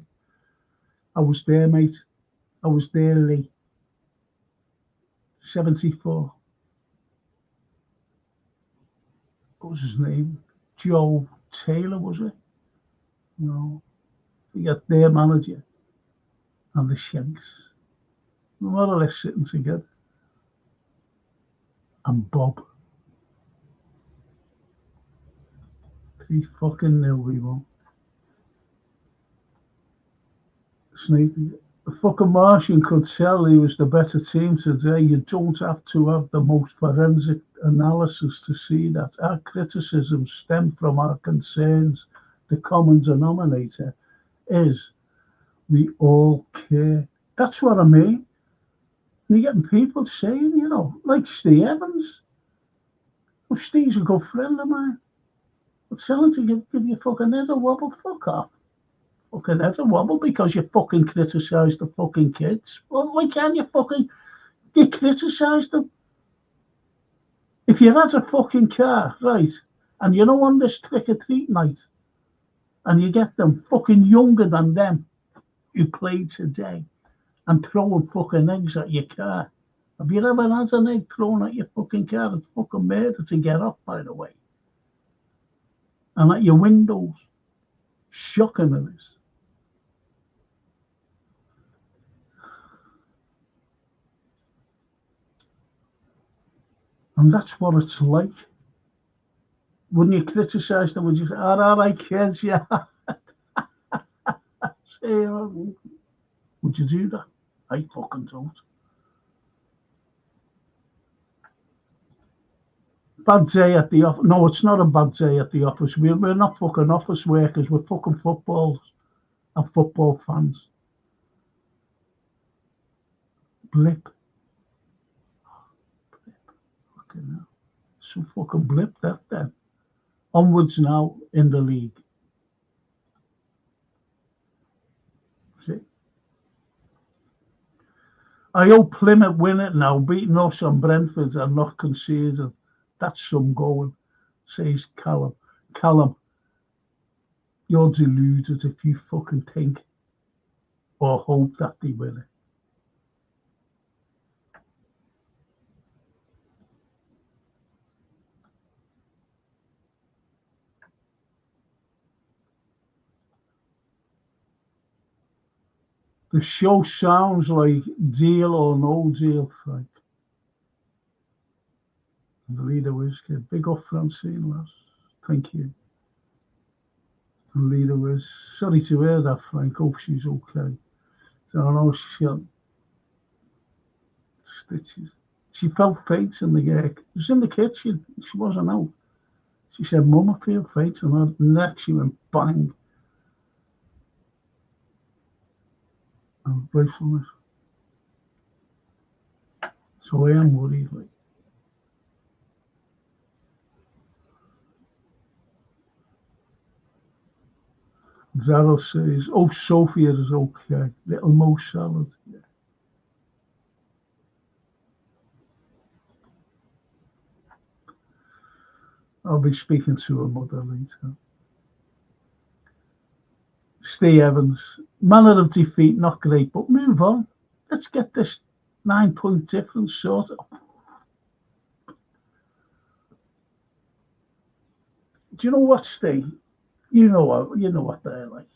I was there, mate. I was there, Lee. 74. What was his name? Joe Taylor, was it? No. We got their manager and the Shanks. More or less sitting together. And Bob. 3-0 we won. Snake. The fucking Martian could tell he was the better team today. You don't have to have the most forensic analysis to see that. Our criticisms stem from our concerns. The common denominator is we all care. That's what I mean. And you're getting people saying, you know, like Steve Evans. Well, Steve's a good friend of mine. But telling to give you fucking head a wobble, fuck off. Fucking head a wobble because you fucking criticise the fucking kids. Well, why can't you fucking criticise them? If you had a fucking car, right, and you know on this trick-or-treat night, and you get them fucking younger than them who played today and throwing fucking eggs at your car. Have you ever had an egg thrown at your fucking car? It's fucking murder to get off, by the way. And at your windows. Shocking it is. And that's what it's like. Wouldn't you criticise them? Would you say, all right, kids, yeah. Would you do that? I fucking don't. Bad day at the office. No, it's not a bad day at the office. We're not fucking office workers. We're fucking footballers and football fans. Blip. Fucking hell. Some fucking blip that then. Onwards now in the league. See? I hope Plymouth win it now, beating us on Brentford and not conceding. That's some going, says Callum. Callum, you're deluded if you fucking think or hope that they win it. The show sounds like deal or no deal, Frank. And the leader is good. Big up, Francine, lads. Thank you. And leader was sorry to hear that, Frank. Hope she's okay. So I know she felt stitches. She felt faint in the She was in the kitchen. She wasn't out. She said, Mum, I feel faint. And her neck, she went bang. And gratefulness. So I am worried. Like. Zara says, oh, Sophia is okay. Little Mo salad. Yeah. I'll be speaking to her mother later. Steve Evans, manner of defeat, not great, but move on. Let's get this 9-point difference sorted. Do you know what, Steve? You know what they're like.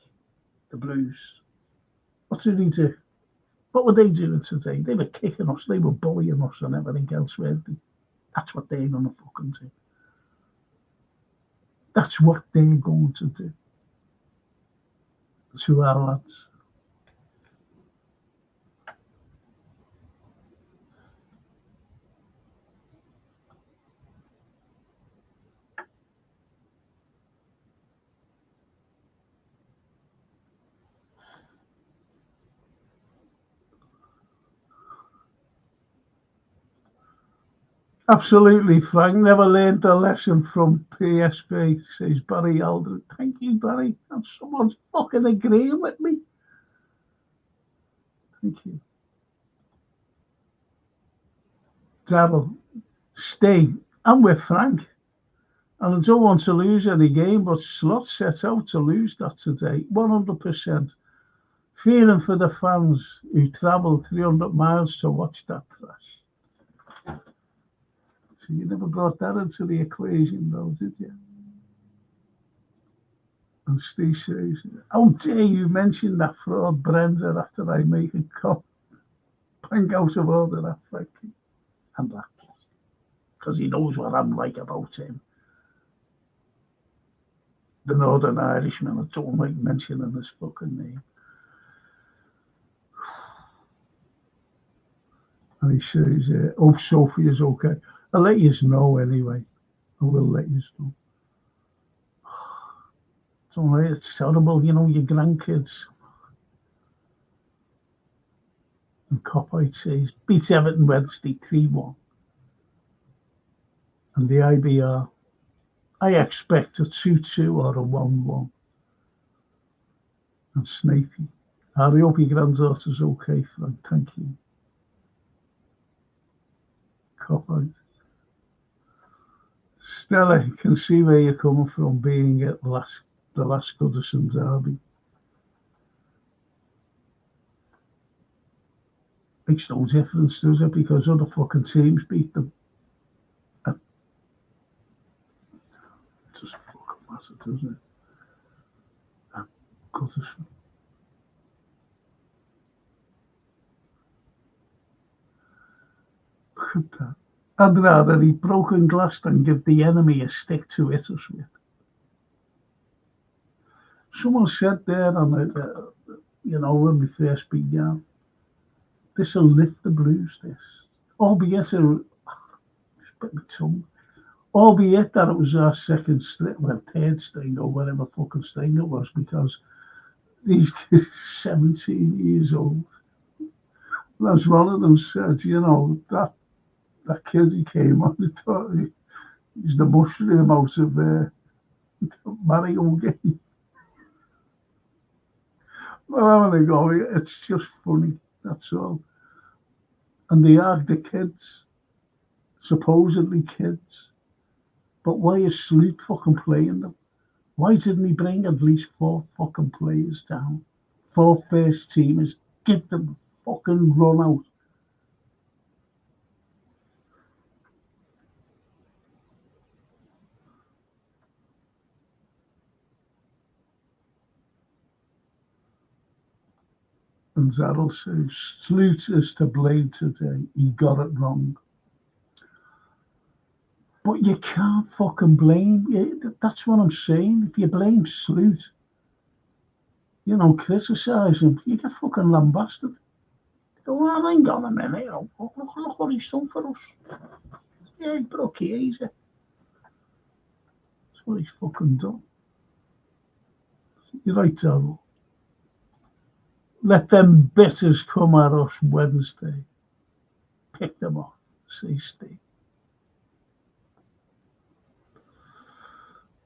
The Blues. What did he do? What were they doing today? They were kicking us. They were bullying us and everything else, weren't they? That's what they're going to fucking do. That's what they're going to do to our lads. Absolutely, Frank. Never learned a lesson from PSP, says Barry Aldrin. Thank you, Barry. And someone's fucking agreeing with me. Thank you. Daryl, Steve, I'm with Frank. And I don't want to lose any game, but Slot set out to lose that today. 100%. Feeling for the fans who travelled 300 miles to watch that crash. So you never brought that into the equation, though, did you? And Steve says, how dare you mention that fraud Brenda after I make a cop bang out of order that Frankie and that. Because he knows what I'm like about him. The Northern Irishman, I don't like mentioning his fucking name. And he says, hope Sophie is okay. I'll let you know anyway. I will let you know. It's all right, it's terrible, you know, your grandkids. And Copite says, beat Everton Wednesday 3-1. And the IBR, I expect a 2-2 or a 1-1. And Snapey, I hope your granddaughter's okay, Frank, thank you. Copite. Stella, you can see where you're coming from, being at the last Goodison derby. Makes no difference, does it? Because other fucking teams beat them. It doesn't fucking matter, doesn't it? Goodison. Look at that. I'd rather eat broken glass than give the enemy a stick to hit us with. Someone said there on you know, when we first began, this will lift the blues, this. Albeit that it was our second string, well, third string, or whatever fucking string it was, because these kids 17 years old. As one of them said, you know, that kid who came on, he thought he's the mushroom out of Mario game. Well, having a go, it's just funny, that's all. And they are the kids, supposedly kids. But why is Sloot fucking playing them? Why didn't he bring at least 4 fucking players down? 4 first teamers, give them fucking run out. And Zadel says, Sloot is to blame today. He got it wrong. But you can't fucking blame. That's what I'm saying. If you blame Sloot, you know, criticise him, you get fucking lambasted. Go, well, hang on a minute. Look what he's done for us. Yeah, he broke easy. That's what he's fucking done. You're right, Zadel. Let them bitters come at us Wednesday. Pick them off, say Steve.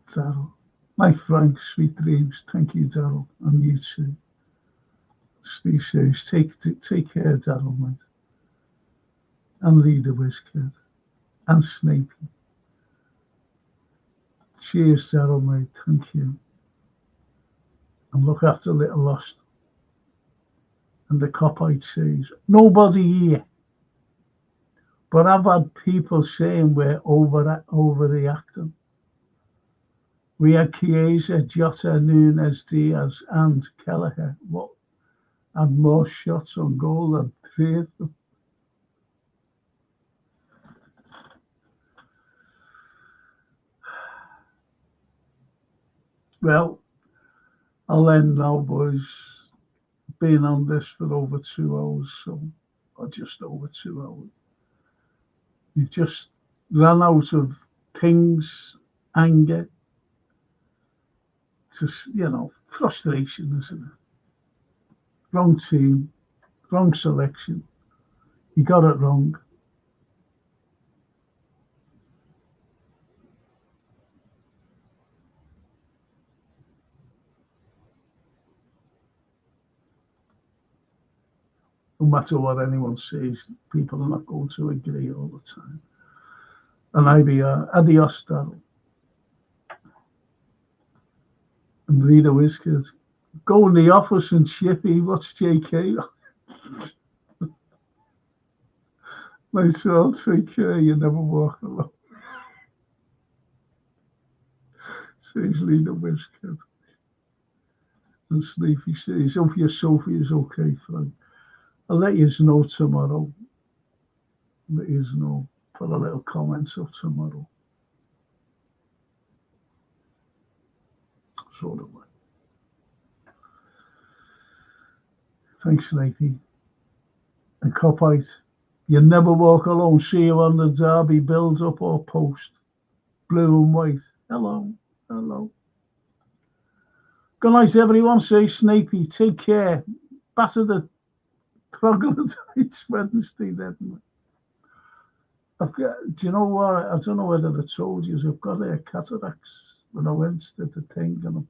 Daryl. My Frank, sweet dreams. Thank you, Daryl. And you too. Steve says, take care, Daryl, mate. And Leader Wizkid. And Snapey. Cheers, Daryl, mate. Thank you. And look after Little Lost. And the Copite says, nobody here. But I've had people saying we're overreacting. We had Chiesa, Jota, Nunes, Diaz, and Kelleher. What had more shots on goal than 3 of them? Well, I'll end now, boys. Been on this for over 2 hours, or just over 2 hours. You've just ran out of things, anger, just, you know, frustration, isn't it? Wrong team, wrong selection. You got it wrong. No matter what anyone says, people are not going to agree all the time. And adios, Daryl. And Rita Wizkid. Go in the office and Chippy, what's JK? Nice well, take care, you never walk alone. Says Rita Wizkid. And Sleepy says, hope your Sophie is okay, Frank. I'll let you know tomorrow. Let you know. Put a little comment up tomorrow. So do I. Thanks, Snapey. And Copite, You never walk alone. See you on the derby build up or post. Blue and white. Hello. Hello. Good night, everyone. Say Snapey. Take care. Batter the troglodytes Wednesday, then. I've got, do you know what? I don't know whether I told you, I've got cataracts when I went to the thing, and I've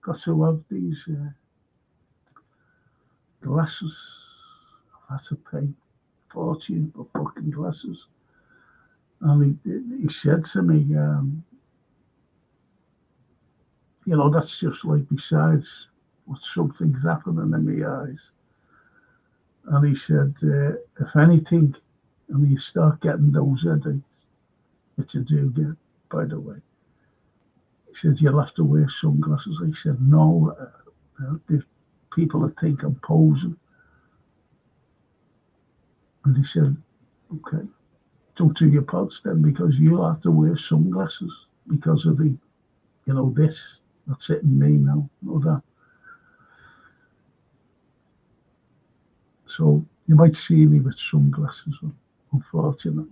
got to have these glasses. I've had to pay fortune for fucking glasses. And he said to me, you know, that's just like besides what something's happening in my eyes. And he said, if anything, and you start getting those headaches, which you do get, by the way. He said, you'll have to wear sunglasses. I said, no, if people are think I'm posing. And he said, okay, don't do your pods then, because you'll have to wear sunglasses because of the, you know, this. That's it in me now, know that. So you might see me with sunglasses on. Unfortunately,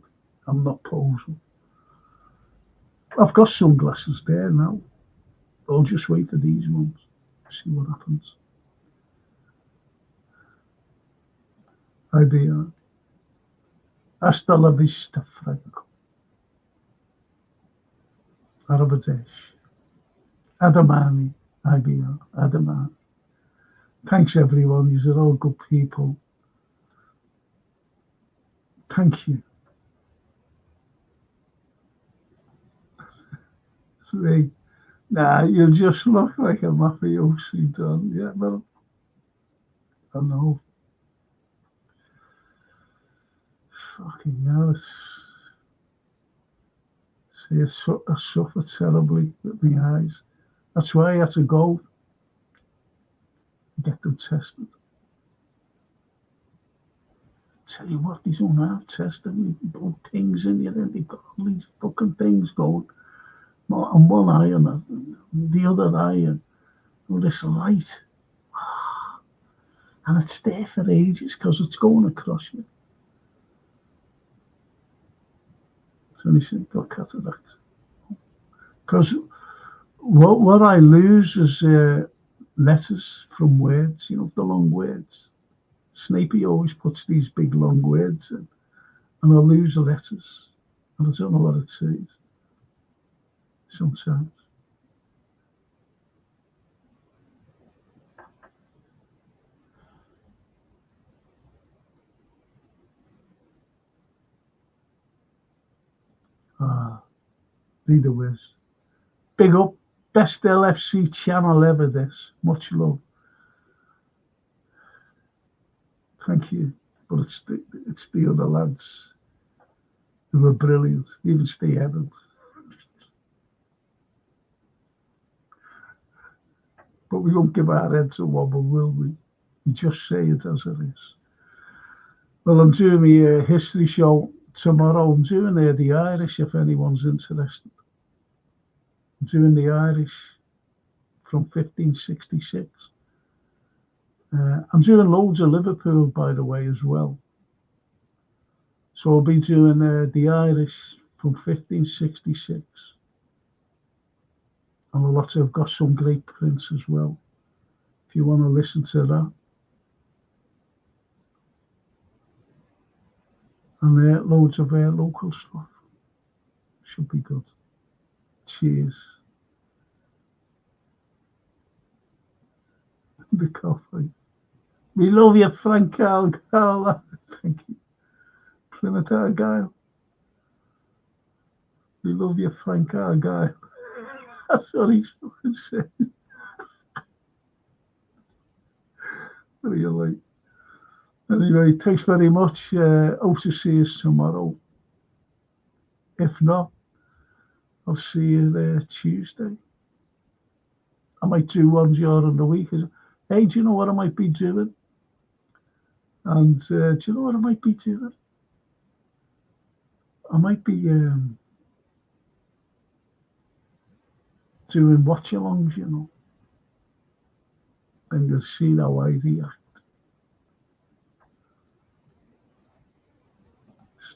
I'm not posing. I've got sunglasses there now. I'll just wait for these ones, see what happens. IBR. Hasta la vista, Franco. Arrivederci. Adamani, IBR, Adamani. Thanks, everyone. These are all good people. Thank you. See, nah, you just look like a mafiosi, Don. Yeah, but I know. Fucking hell. See, I suffer terribly with my eyes. That's why I had to go get them tested. Tell you what, these don't have testing. They put things in you, and they've got all these fucking things going. On one eye and the other eye, and all this light. And it's there for ages because it's going across you. So he said, got cataracts. Because what I lose is letters from words, you know, the long words. Snapey always puts these big long words in, and I lose the letters. And I don't know what it says sometimes. Leader Wiz. Big up, best LFC channel ever, this. Much love. Thank you. But it's the other lads who are brilliant, even Steve Evans. But we won't give our heads a wobble, will we? We just say it as it is. Well, I'm doing my history show tomorrow. I'm doing the Irish, if anyone's interested. I'm doing the Irish from 1566. I'm doing loads of Liverpool, by the way, as well. So I'll be doing the Irish from 1566. And a lot of got some great prints as well, if you want to listen to that. And loads of local stuff. Should be good. Cheers. The coffee. We love you, Frank Carlyle. Thank you. Plymouth Argyle. We love you, Frank Argyle. That's what he's fucking saying. What are you like? Anyway, thanks very much. Hope to see you tomorrow. If not, I'll see you there Tuesday. I might do one during the week. Hey, do you know what I might be doing? And do you know what I might be doing? I might be doing watch-alongs, you know. And you'll see how I react.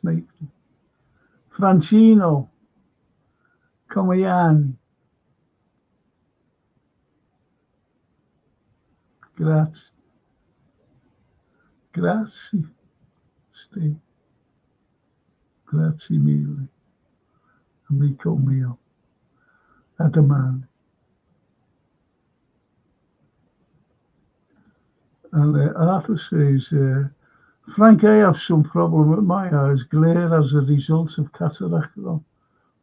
Snakey. Francino. Comiani. Grazie. Grazie. Steve. Grazie mille. Amico mio. A domani. And Arthur says, Frank, I have some problem with my eyes. Glare as a result of cataract.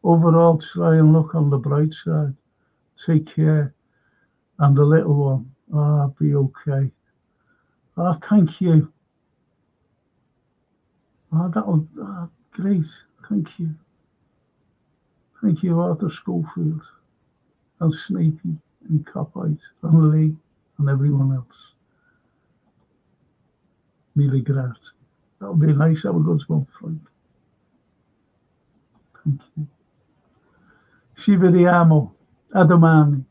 Overall, try and look on the bright side. Take care. And the little one, I'll be okay. Thank you. Great. Thank you. Thank you, Arthur Schofield, and Snapey, and Copite, and Lee, and everyone else. Mille grazie. That'll be nice. Have a good one, Frank. Thank you. Ci vediamo. A domani.